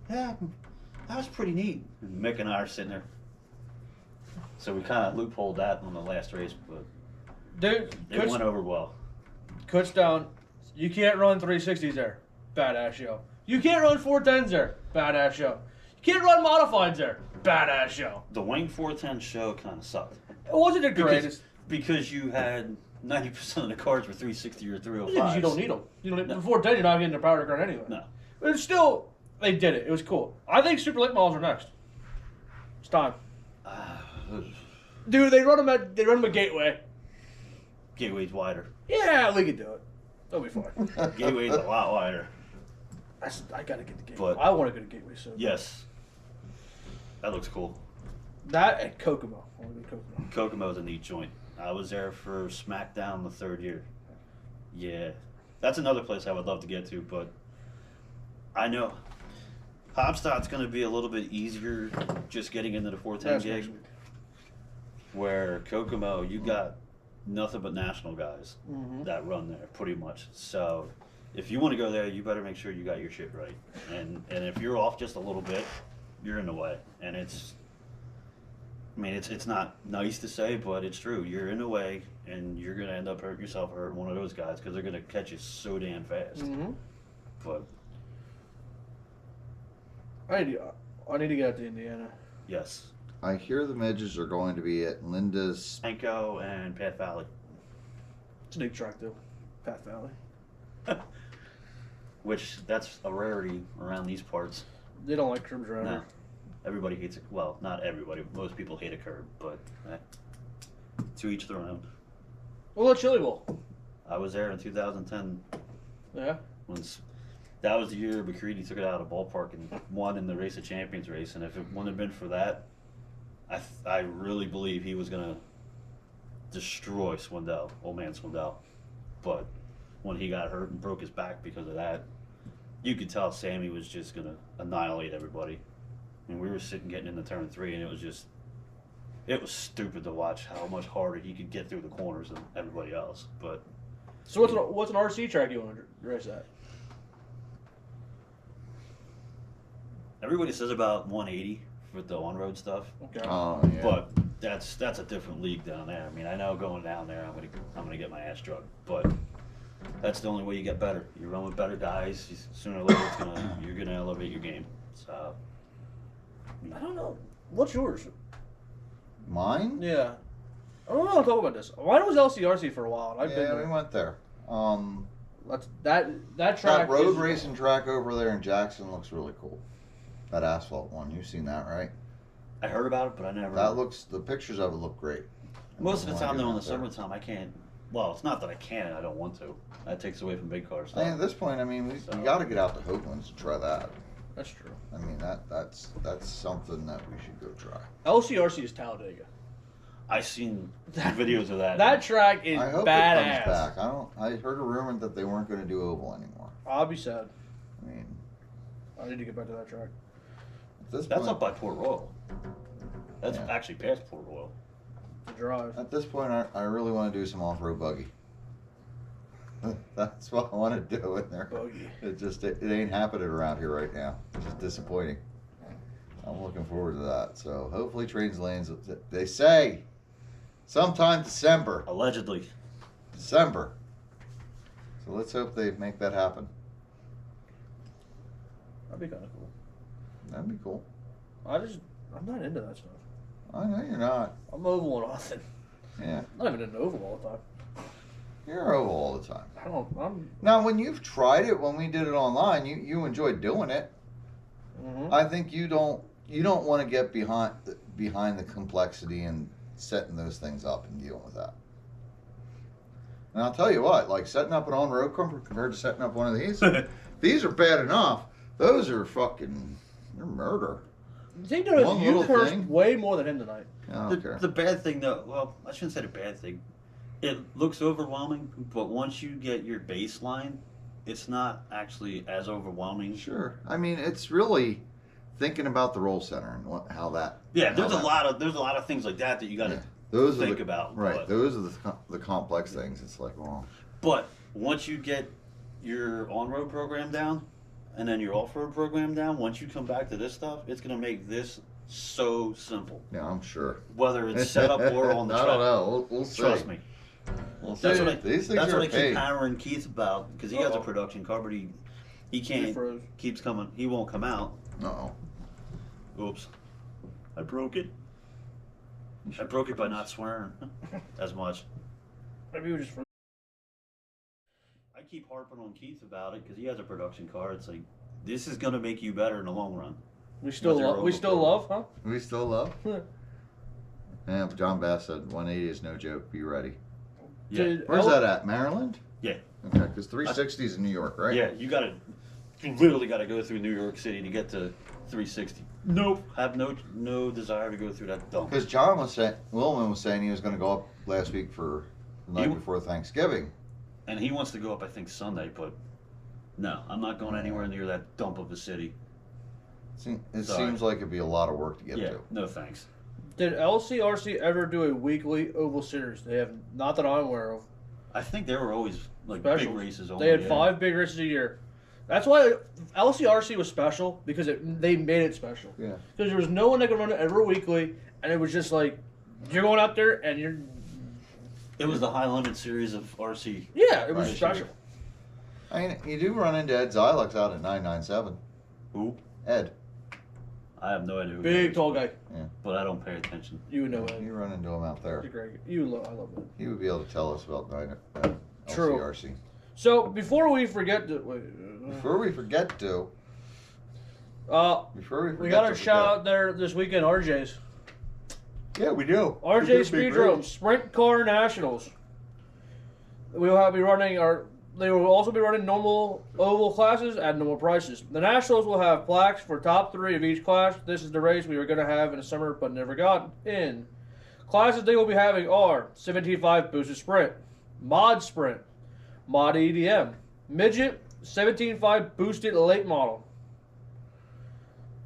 yeah, that was pretty neat. And Mick and I are sitting there. So we kind of loopholed that on the last race, but Dude, it went over well. Kutztown, you can't run 360s there. Badass show. You can't run 410s there. Badass show. You can't run modifieds there. Badass show. The Wayne 410 show kind of sucked. It wasn't the greatest. Because you had 90% of the cars were 360 or 305. Because you don't need them. You don't need, the 410, you're not getting the power car anyway. No. But it's still, they did it. It was cool. I think Super Late Models are next. It's time. Dude, they run them at Gateway. Gateway's wider. Yeah, we can do it. They'll be fine. Gateway's a lot wider. I gotta get the Gateway. But- I want to go to Gateway soon. Yes. That looks cool. That and Kokomo. I want to go to Kokomo. Kokomo's a neat joint. I was there for SmackDown the third year. Yeah. That's another place I would love to get to, but I know Hopstad's going to be a little bit easier just getting into the 410 That's gig, next week. where Kokomo, you got nothing but national guys Mhm. that run there, pretty much. So if you want to go there, you better make sure you got your shit right. And if you're off just a little bit, you're in the way. And it's not nice to say, but it's true. You're in the way, and you're going to end up hurting yourself or hurting one of those guys because they're going to catch you so damn fast. Mhm. But I need to get out to Indiana. yes, I hear the midges are going to be at Linda's. Anko and Path Valley. It's a big track though. Path Valley. Which, that's a rarity around these parts. They don't like curbs around No. here. Everybody hates it. Well, not everybody. Most people hate a curb, but to each their own. Well, the Chili Bowl. I was there in 2010 Yeah. when that was the year McCready took it out of the ballpark and won in the Race of Champions race. And if it wouldn't have been for that, I really believe he was gonna destroy Swindell, old man Swindell. But when he got hurt and broke his back because of that, you could tell Sammy was just gonna annihilate everybody. And we were sitting getting into turn 3, and it was stupid to watch how much harder he could get through the corners than everybody else. But So what's an RC track you want to race at? everybody says about 180 with the on-road stuff, Okay. Oh yeah. but that's a different league down there. I mean, I know going down there, I'm gonna get my ass drugged, but that's the only way you get better. You run with better guys. Sooner or later, you're gonna elevate your game. So I don't know. What's yours? Mine? Yeah. I don't know. Talk about this. Mine was LCRC for a while. And I've been Yeah, we there. went there. That track. That road is- racing track over there in Jackson looks really cool. That asphalt one, you've seen that, right? I heard about it, but I never. The pictures of it look great. Most of the time, though, in the Get out there. summertime, I can't. Well, it's not that I can't. I don't want to. That takes away from big car I stuff. mean, at this point, I mean, we got to get out to Hoagland's to try that. That's true. I mean, that's something that we should go try. LCRC is Talladega. I seen videos of that. That track is I hope badass. it comes back. I heard a rumor that they weren't going to do oval anymore. I'll be sad. I mean, I need to get back to that track. at this That's point, up by Port Royal. That's Yeah. actually past Port Royal. The drive. at this point, I really want to do some off-road buggy. That's what I want to do in there. Buggy. It ain't happening around here right now. It's just disappointing. I'm looking forward to that. So hopefully trains lanes. They say sometime December. Allegedly. December. So let's hope they make that happen. That'd be kind of cool. That'd be cool. I'm not into that stuff. I know you're not. I'm oval on nothing. Yeah, I'm not even into oval all the time. you're oval all the time. I'm. Now, when you've tried it, when we did it online, you enjoyed doing it. Mhm. I think you don't want to get behind the complexity and setting those things up and dealing with that. And I'll tell you what, like setting up an on-road camper compared to setting up one of these are bad enough. Those are they're murder. They noticed One you little cursed thing. way more than him tonight. I don't The, care. the bad thing, though, well, I shouldn't say the bad thing. It looks overwhelming, but once you get your baseline, it's not actually as overwhelming. Sure. I mean, it's really thinking about the roll center and how that. Yeah, how there's a that- lot of things like that you got to Yeah. Those are think about. Right. But, Those are the complex things. It's like, well, but once you get your on-road program down, and then your off-road program down, once you come back to this stuff, it's going to make this so simple. yeah, I'm sure. Whether it's set up or on the I track. don't know. We'll see. Trust me. We'll see. That's what I, These things that's are what I paid. keep hammering Keith about because he has a Uh-oh. production car, but he He can't. froze. Keeps coming. He won't come out. Uh-oh. Oops. I broke it. I broke it by not swearing as much. Maybe we just. I keep harping on Keith about it because he has a production car. It's like this is going to make you better in the long run. We still With their love. We oval still love, huh? We still love? Yeah, John Bass said 180 is no joke. Be ready. Yeah. Dude, Where's that at? Maryland? Yeah. Okay, because 360 is in New York, right? Yeah, you literally got to go through New York City to get to 360. Nope. Have no desire to go through that dump. Because Willman was saying he was going to go up last week for the night before Thanksgiving. And he wants to go up, I think, Sunday, but no, I'm not going anywhere near that dump of a city. It Sorry. seems like it'd be a lot of work to get Yeah, to. no thanks. Did LCRC ever do a weekly oval series? They have not that I'm aware of. I think they were always like Specials. big races. Only, They had yeah. 5 big races a year. That's why LCRC was special because they made it special. Yeah. Because there was no one that could run it ever weekly, and it was just like you're going out there and you're. It was the high limit series of RC. Yeah, it was Right. special. I mean, you do run into Ed Zilux out at 997. Who? Ed. I have no idea. Who Big he is, tall guy. but I don't pay attention. You would know it. You run into him out He's a there. great. I love it. He would be able to tell us about True. LCRC. So before we forget to, Before we forget to, we got a shout out there this weekend. RJ's. Yeah, we do. RJ Speedrome Sprint Car Nationals. We will be running They will also be running normal oval classes at normal prices. The Nationals will have plaques for top 3 of each class. This is the race we were going to have in the summer but never got in. Classes they will be having are 17.5 Boosted Sprint, Mod Sprint, Mod EDM, Midget, 17.5 Boosted Late Model.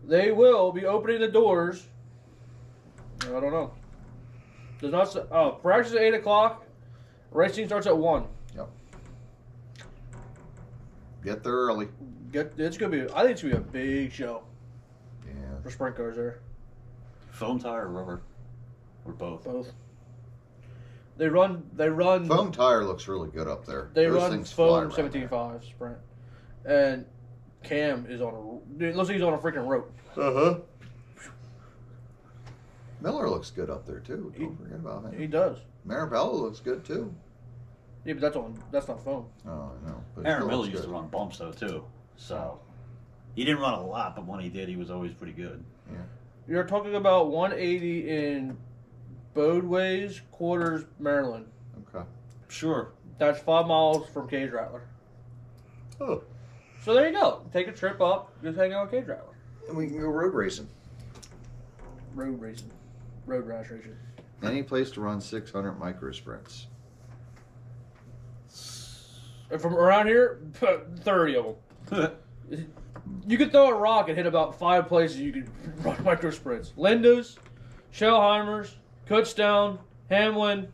They will be opening the doors. I don't know. Does not. Practice at 8 o'clock. Racing starts at 1. Yep. Get there early. It's gonna be. I think it's gonna be a big show Yeah. for sprint cars there. Foam tire or rubber? Or both? Both. They run. Foam tire looks really good up there. They Those run things fly foam around 17.5 sprint, and Cam is on a. It looks like he's on a freaking rope. Uh-huh. Miller looks good up there too. Don't forget about him. He does. Marabella looks good too. Yeah, but that's not foam. Oh, I know. But it Aaron still Miller looks used to good. run bumps though too, so he didn't run a lot, but when he did, he was always pretty good. You're talking about 180 in Bodeways Quarters, Maryland. Okay. Sure. That's 5 miles from Cage Rattler. Oh. So there you go. Take a trip up, just hang out with K Driver. And we can go road racing. Road racing. Road rash racing. Any place to run 600 micro sprints. And from around here, 30 of them. You could throw a rock and hit about 5 places you could run micro sprints. Linda's, Shellheimers, Kutztown, Hamlin,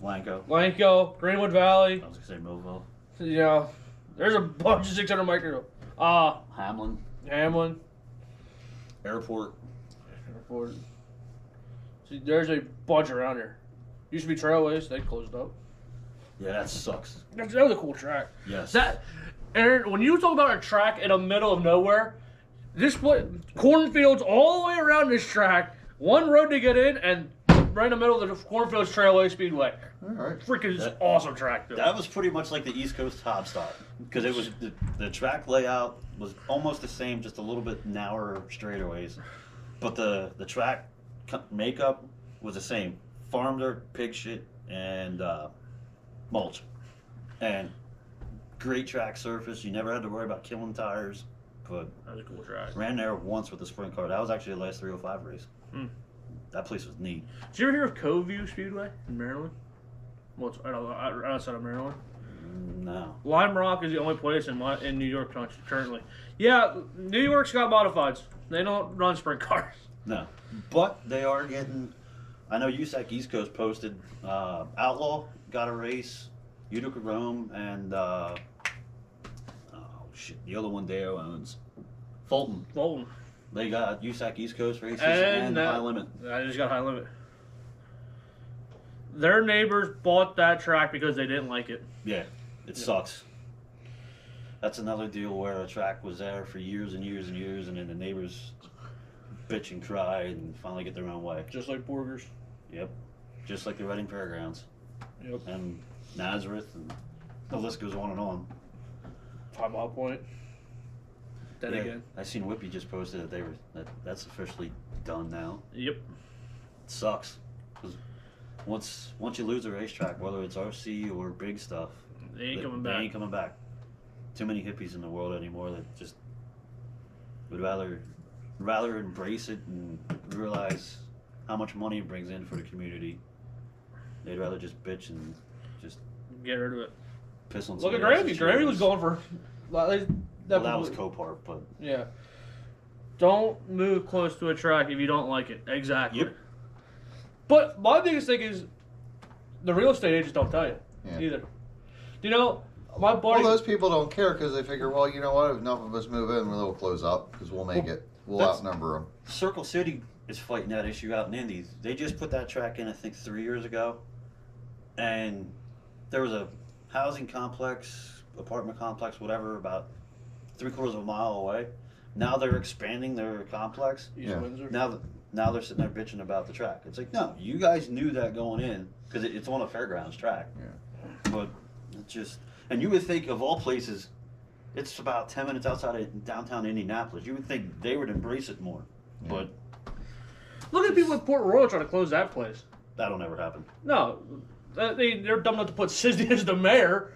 Lanco. Greenwood Valley. I was gonna say Millville. You know, there's a bunch of 600 micro. Hamlin. Airport. See, there's a bunch around here. Used to be Trailways, they closed up. Yeah, that sucks. That was a cool track. Yes. Aaron, when you talk about a track in the middle of nowhere, cornfields all the way around this track, one road to get in, and right in the middle of the cornfields Trailway Speedway. All right. Freaking awesome track, dude. That was pretty much like the East Coast Top Stop because it was the track layout was almost the same, just a little bit narrower straightaways, but the track makeup was the same: farm dirt, pig shit, and mulch, and great track surface. You never had to worry about killing tires. But That was a cool track. ran there once with the sprint car. That was actually the last 305 race. That place was neat. Did you ever hear of Coveview Speedway in Maryland? Well, it's outside of Maryland. No. Lime Rock is the only place in New York currently. Yeah, New York's got modifieds. They don't run sprint cars. No. But they are getting. I know USAC East Coast posted Outlaw got a race, Utica Rome, and the other one Deo owns, Fulton. They got USAC East Coast races and High Limit. I just got High Limit. Their neighbors bought that track because they didn't like it. Yeah, it sucks. That's another deal where a track was there for years and years and years, and then the neighbors bitch and cry and finally get their own way. Just like Borgers. Yep. Just like the Reading Fairgrounds. Yep. And Nazareth, and the list goes on and on. 5 Mile Point. Then Yeah, again. I seen Whippy just posted that that's officially done now. Yep. It sucks. 'Cause once you lose a racetrack, whether it's RC or big stuff, They ain't coming they back. ain't coming back. Too many hippies in the world anymore that just would rather embrace it and realize how much money it brings in for the community. They'd rather just bitch and just Get rid of it. piss on. Look at somebody Gravy. else's Gravy was shoes. going for. Well, that was Copart, but Yeah. Don't move close to a track if you don't like it. Exactly. Yep. But my biggest thing is the real estate agents don't tell you either. You know, my buddy. Well, those people don't care because they figure, well, you know what? If enough of us move in, they'll close up because we'll make it. We'll that's- outnumber them. Circle City is fighting that issue out in Indy. They just put that track in, I think, 3 years ago, and there was a housing complex, apartment complex, whatever, about 3/4 of a mile away. Now they're expanding their complex. East Yeah. Windsor. Now they're sitting there bitching about the track. It's like, no, you guys knew that going in because it's on a fairgrounds track. Yeah. But it's just, and you would think of all places, it's about 10 minutes outside of downtown Indianapolis. You would think they would embrace it more, but Look at people in Port Royal trying to close that place. that'll never happen. No, they're dumb enough to put Cisney as the mayor.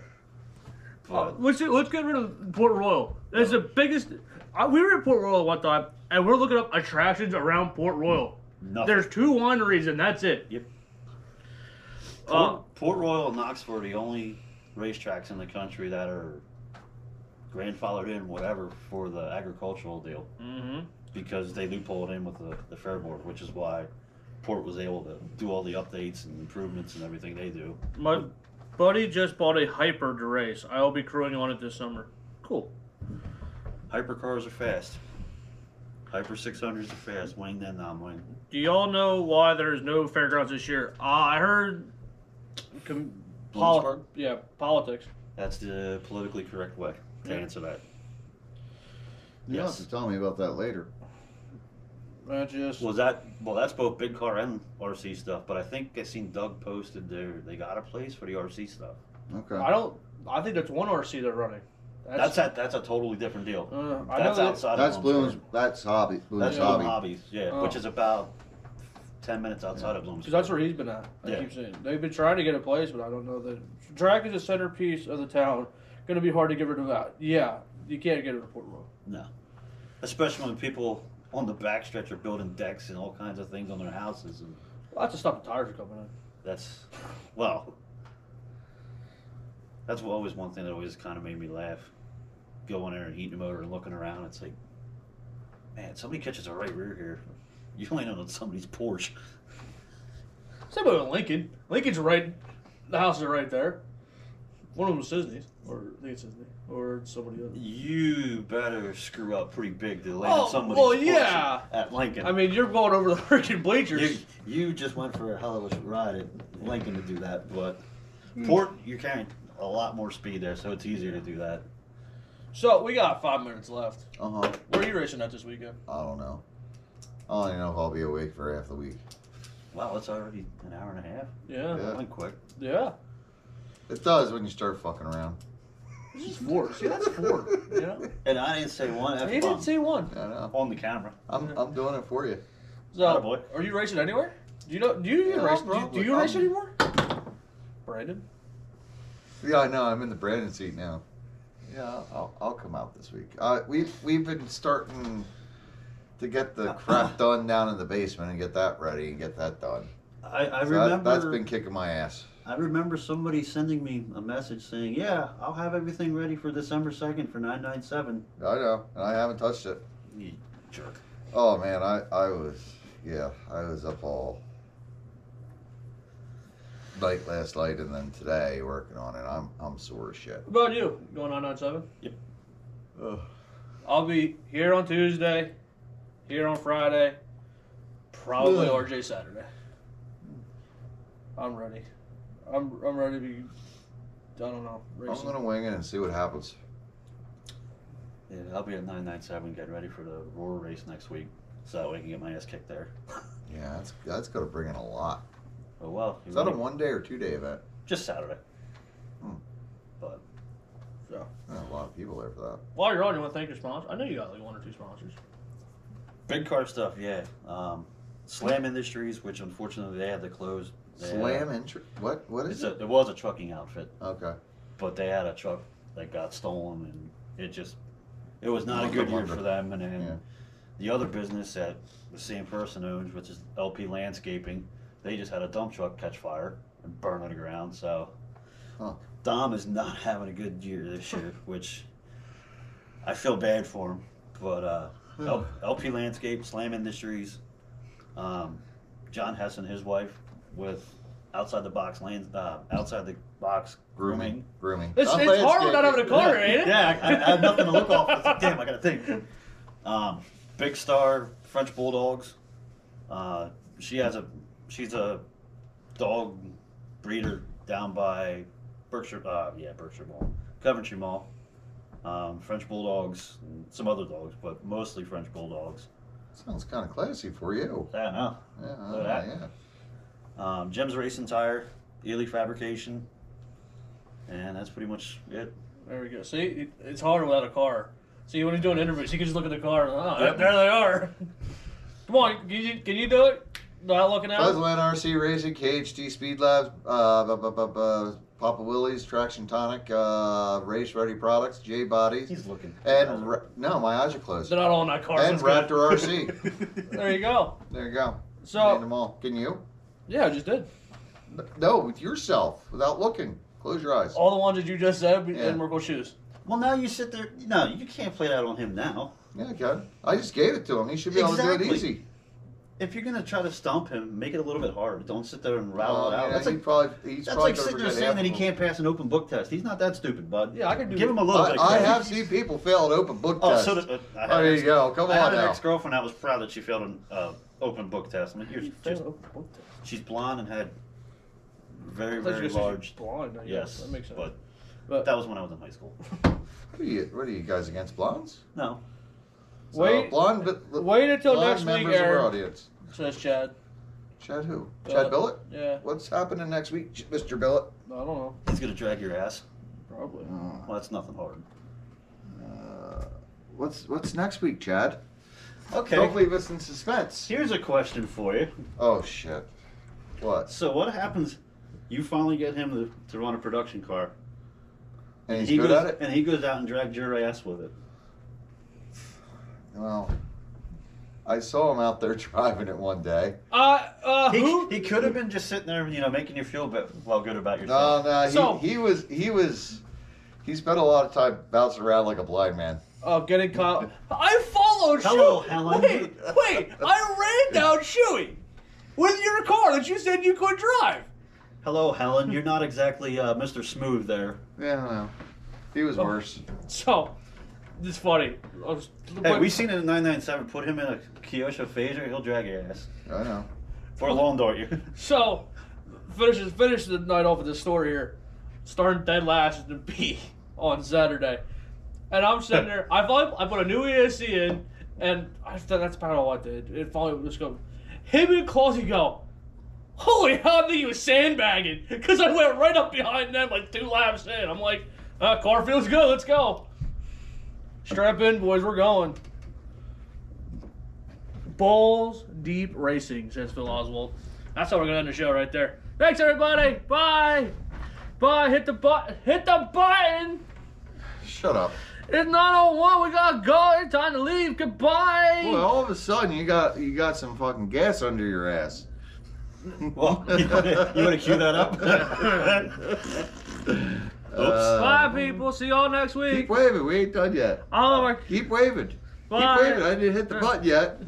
But Let's get rid of Port Royal. It's the biggest. We were in Port Royal one time, and we're looking up attractions around Port Royal. nothing. There's 2 wineries, and that's it. Yep. Uh, Port Royal and Knoxville are the only racetracks in the country that are grandfathered in, whatever, for the agricultural deal Mm-hmm. because they loopholed in with the fair board, which is why Port was able to do all the updates and improvements and everything they do. My buddy just bought a Hyper to race. I will be crewing on it this summer. Cool. Hypercars are fast. Hyper 600s are fast. Wing then non-wing. Do y'all know why there's no fairgrounds this year? I heard. Bloomsburg? Politics. That's the politically correct way to answer that. You'll have Yes. to tell me about that later. That's both big car and RC stuff, but I think I seen Doug posted they got a place for the RC stuff. Okay. I think that's one RC they're running. That's a totally different deal. I know That's that- outside That's of Bloom's. Bloomsburg. That's hobby. Bloom's That's hobby. Hobbies, yeah, Oh. which is about 10 minutes outside of Bloomsburg. Because that's where he's been at. I Yeah. keep saying they've been trying to get a place, but I don't know. The track is a centerpiece of the town going to be hard to get rid of that. Yeah, you can't get rid of Port Royal. No. Especially when people on the backstretch are building decks and all kinds of things on their houses. And Well, that's to stop the tires from coming in. that's always one thing that always kind of made me laugh. Going there and heating the motor and looking around. It's like, man, somebody catches a right rear here. You landed on somebody's Porsche. Same with Lincoln. Lincoln's right. The houses are right there. One of them was Disney's, or I think it's Disney, or somebody else. You better screw up pretty big to land Oh, somebody's well, Porsche yeah. at Lincoln. I mean, you're going over the freaking bleachers. You just went for a hell of a ride at Lincoln to do that, but Port, you're carrying a lot more speed there, so it's easier to do that. So we got 5 minutes left. Uh-huh. Where are you racing at this weekend? I don't know. I don't even know if I'll be awake for half the week. Wow, it's already an hour and a half. Yeah. Yeah. That went quick. Yeah. It does when you start fucking around. This is 4. See, that's 4. You know? And I didn't say one You F didn't bomb see one. I know. on the camera. I'm doing it for you. So, Attaboy. are you racing anywhere? Do you even Yeah, race? probably. Do you race anymore? Brandon? Yeah, I know. I'm in the Brandon seat now. Yeah, I'll come out this week. We've been starting to get the crap done down in the basement and get that ready and get that done. I So remember that's been kicking my ass. I remember somebody sending me a message saying, "Yeah, I'll have everything ready for December 2nd for 997." I know, and I haven't touched it. You jerk. Oh man, I was up all night last night and then today working on it. I'm sore as shit. What about you? Going on 9-7? Ugh. I'll be here on Tuesday, here on Friday, probably Ugh. RJ Saturday. I'm ready. I'm ready to be. I don't know. I'm Racing. gonna wing it and see what happens. Yeah, I'll be at 997 getting ready for the Roar race next week, so that way I can get my ass kicked there. Yeah, that's gonna bring in a lot. Oh well. Is that a 1 day or 2 day event? Just Saturday. Hmm. But So, There's a lot of people there for that. while you're on, you want to thank your sponsor? I know you got like 1 or 2 sponsors. big car stuff, yeah. Slam Industries, which unfortunately they had to close. Slam entry. What is it? It was a trucking outfit, Okay. but they had a truck that got stolen, and it was not a good year for them. And then Yeah. the other business that the same person owns, which is LP Landscaping, they just had a dump truck catch fire and burn to the ground. So Huh. Dom is not having a good year this year, which I feel bad for him. But LP Landscape, Slam Industries, John Hess and his wife with outside the box grooming. Grooming. It's Not hard without having a car, ain't it? Yeah, I have nothing to look off. It's like, damn, I gotta think. Big Star French Bulldogs. She's a dog breeder down by Berkshire Mall, Coventry Mall. French Bulldogs, and some other dogs, but mostly French Bulldogs. Sounds kind of classy for you. I don't know. Yeah. Look at that. Yeah. Jim's Racing Tire, Ely Fabrication, and that's pretty much it. There we go. See, it's hard without a car. See, when he's doing interviews, he can just look at the car and, Yep. there they are. Come on, can you do it? Without looking at it? Buzzland RC Racing, KHD Speed Labs, Papa Willie's, Traction Tonic, Race Ready Products, J Bodies, He's looking. and no, my eyes are closed. They're not all in that car. And so it's Raptor good. RC. There you go. There you go. So- Named them all. Can you? Yeah, I just did. No, with yourself, without looking. Close your eyes. All the ones that you just said Yeah. and Merkle shoes. Well, now you sit there. No, you can't play that on him now. Yeah, I can. I just gave it to him. He should be able to do Exactly. it easy. If you're gonna try to stump him, make it a little bit harder. Don't sit there and rattle it out. Yeah, That's he's like probably that's gonna like sitting there forget saying half that he of them. can't pass an open book test. He's not that stupid, bud. Yeah, I can do Give him a little bit. Of I credit. have seen people fail an open book Oh, test. so did, Oh, there you go. Come I had on an now. ex-girlfriend that was proud that she failed an open book test. I mean, you're just, Oh, she's blonde and had very, I thought you very were gonna say large. she's blind, I guess. Yes, That makes sense. but that was when I was in high school. What are you guys against blondes? No, So, Wait- blonde, wait until blonde next week, members of our Aaron. audience. Says Chad. Chad who? Chad Billett? Yeah. What's happening next week, Mr. Billett? I don't know. he's gonna drag your ass. Probably. Well, that's nothing hard. What's next week, Chad? Okay. Don't leave us in suspense. Here's a question for you. Oh shit. What? So what happens? You finally get him to run a production car. And he's he good goes, at it? And he goes out and drags your ass with it. Well, I saw him out there driving it one day. Who? He could have been just sitting there, making you feel good about No, yourself. no, So- he spent a lot of time bouncing around like a blind man. Oh, getting caught. I followed Hello, Shuey. Helen. Wait. I ran down Shuey with your car that you said you could drive. Hello, Helen. You're not exactly Mr. Smooth there. Yeah, no. He was worse. So, it's funny. Hey, we seen it in 997. Put him in a Kyosho Phaser, he'll drag your ass. I know. Or a lawn dart you. So, finish the night off with this story here. Starting dead last in B on Saturday. And I'm sitting there. I put a new ESC in, and that's about all I did. It finally just go. Him and Clausy go, holy hell, I think he was sandbagging. Because I went right up behind them like 2 laps in. I'm like, car feels good, let's go. Strap in, boys, we're going. Balls deep racing, says Phil Oswald. That's how we're going to end the show right there. Thanks, everybody. Bye. Bye. Hit the button. Shut up. It's 9:01. We gotta go. It's time to leave. Goodbye. Boy, all of a sudden you got some fucking gas under your ass. Well, you want to cue that up? Oops. Bye, people. See y'all next week. Keep waving. We ain't done yet. Oh, my. Keep waving. Bye. Keep waving. I didn't hit the button yet.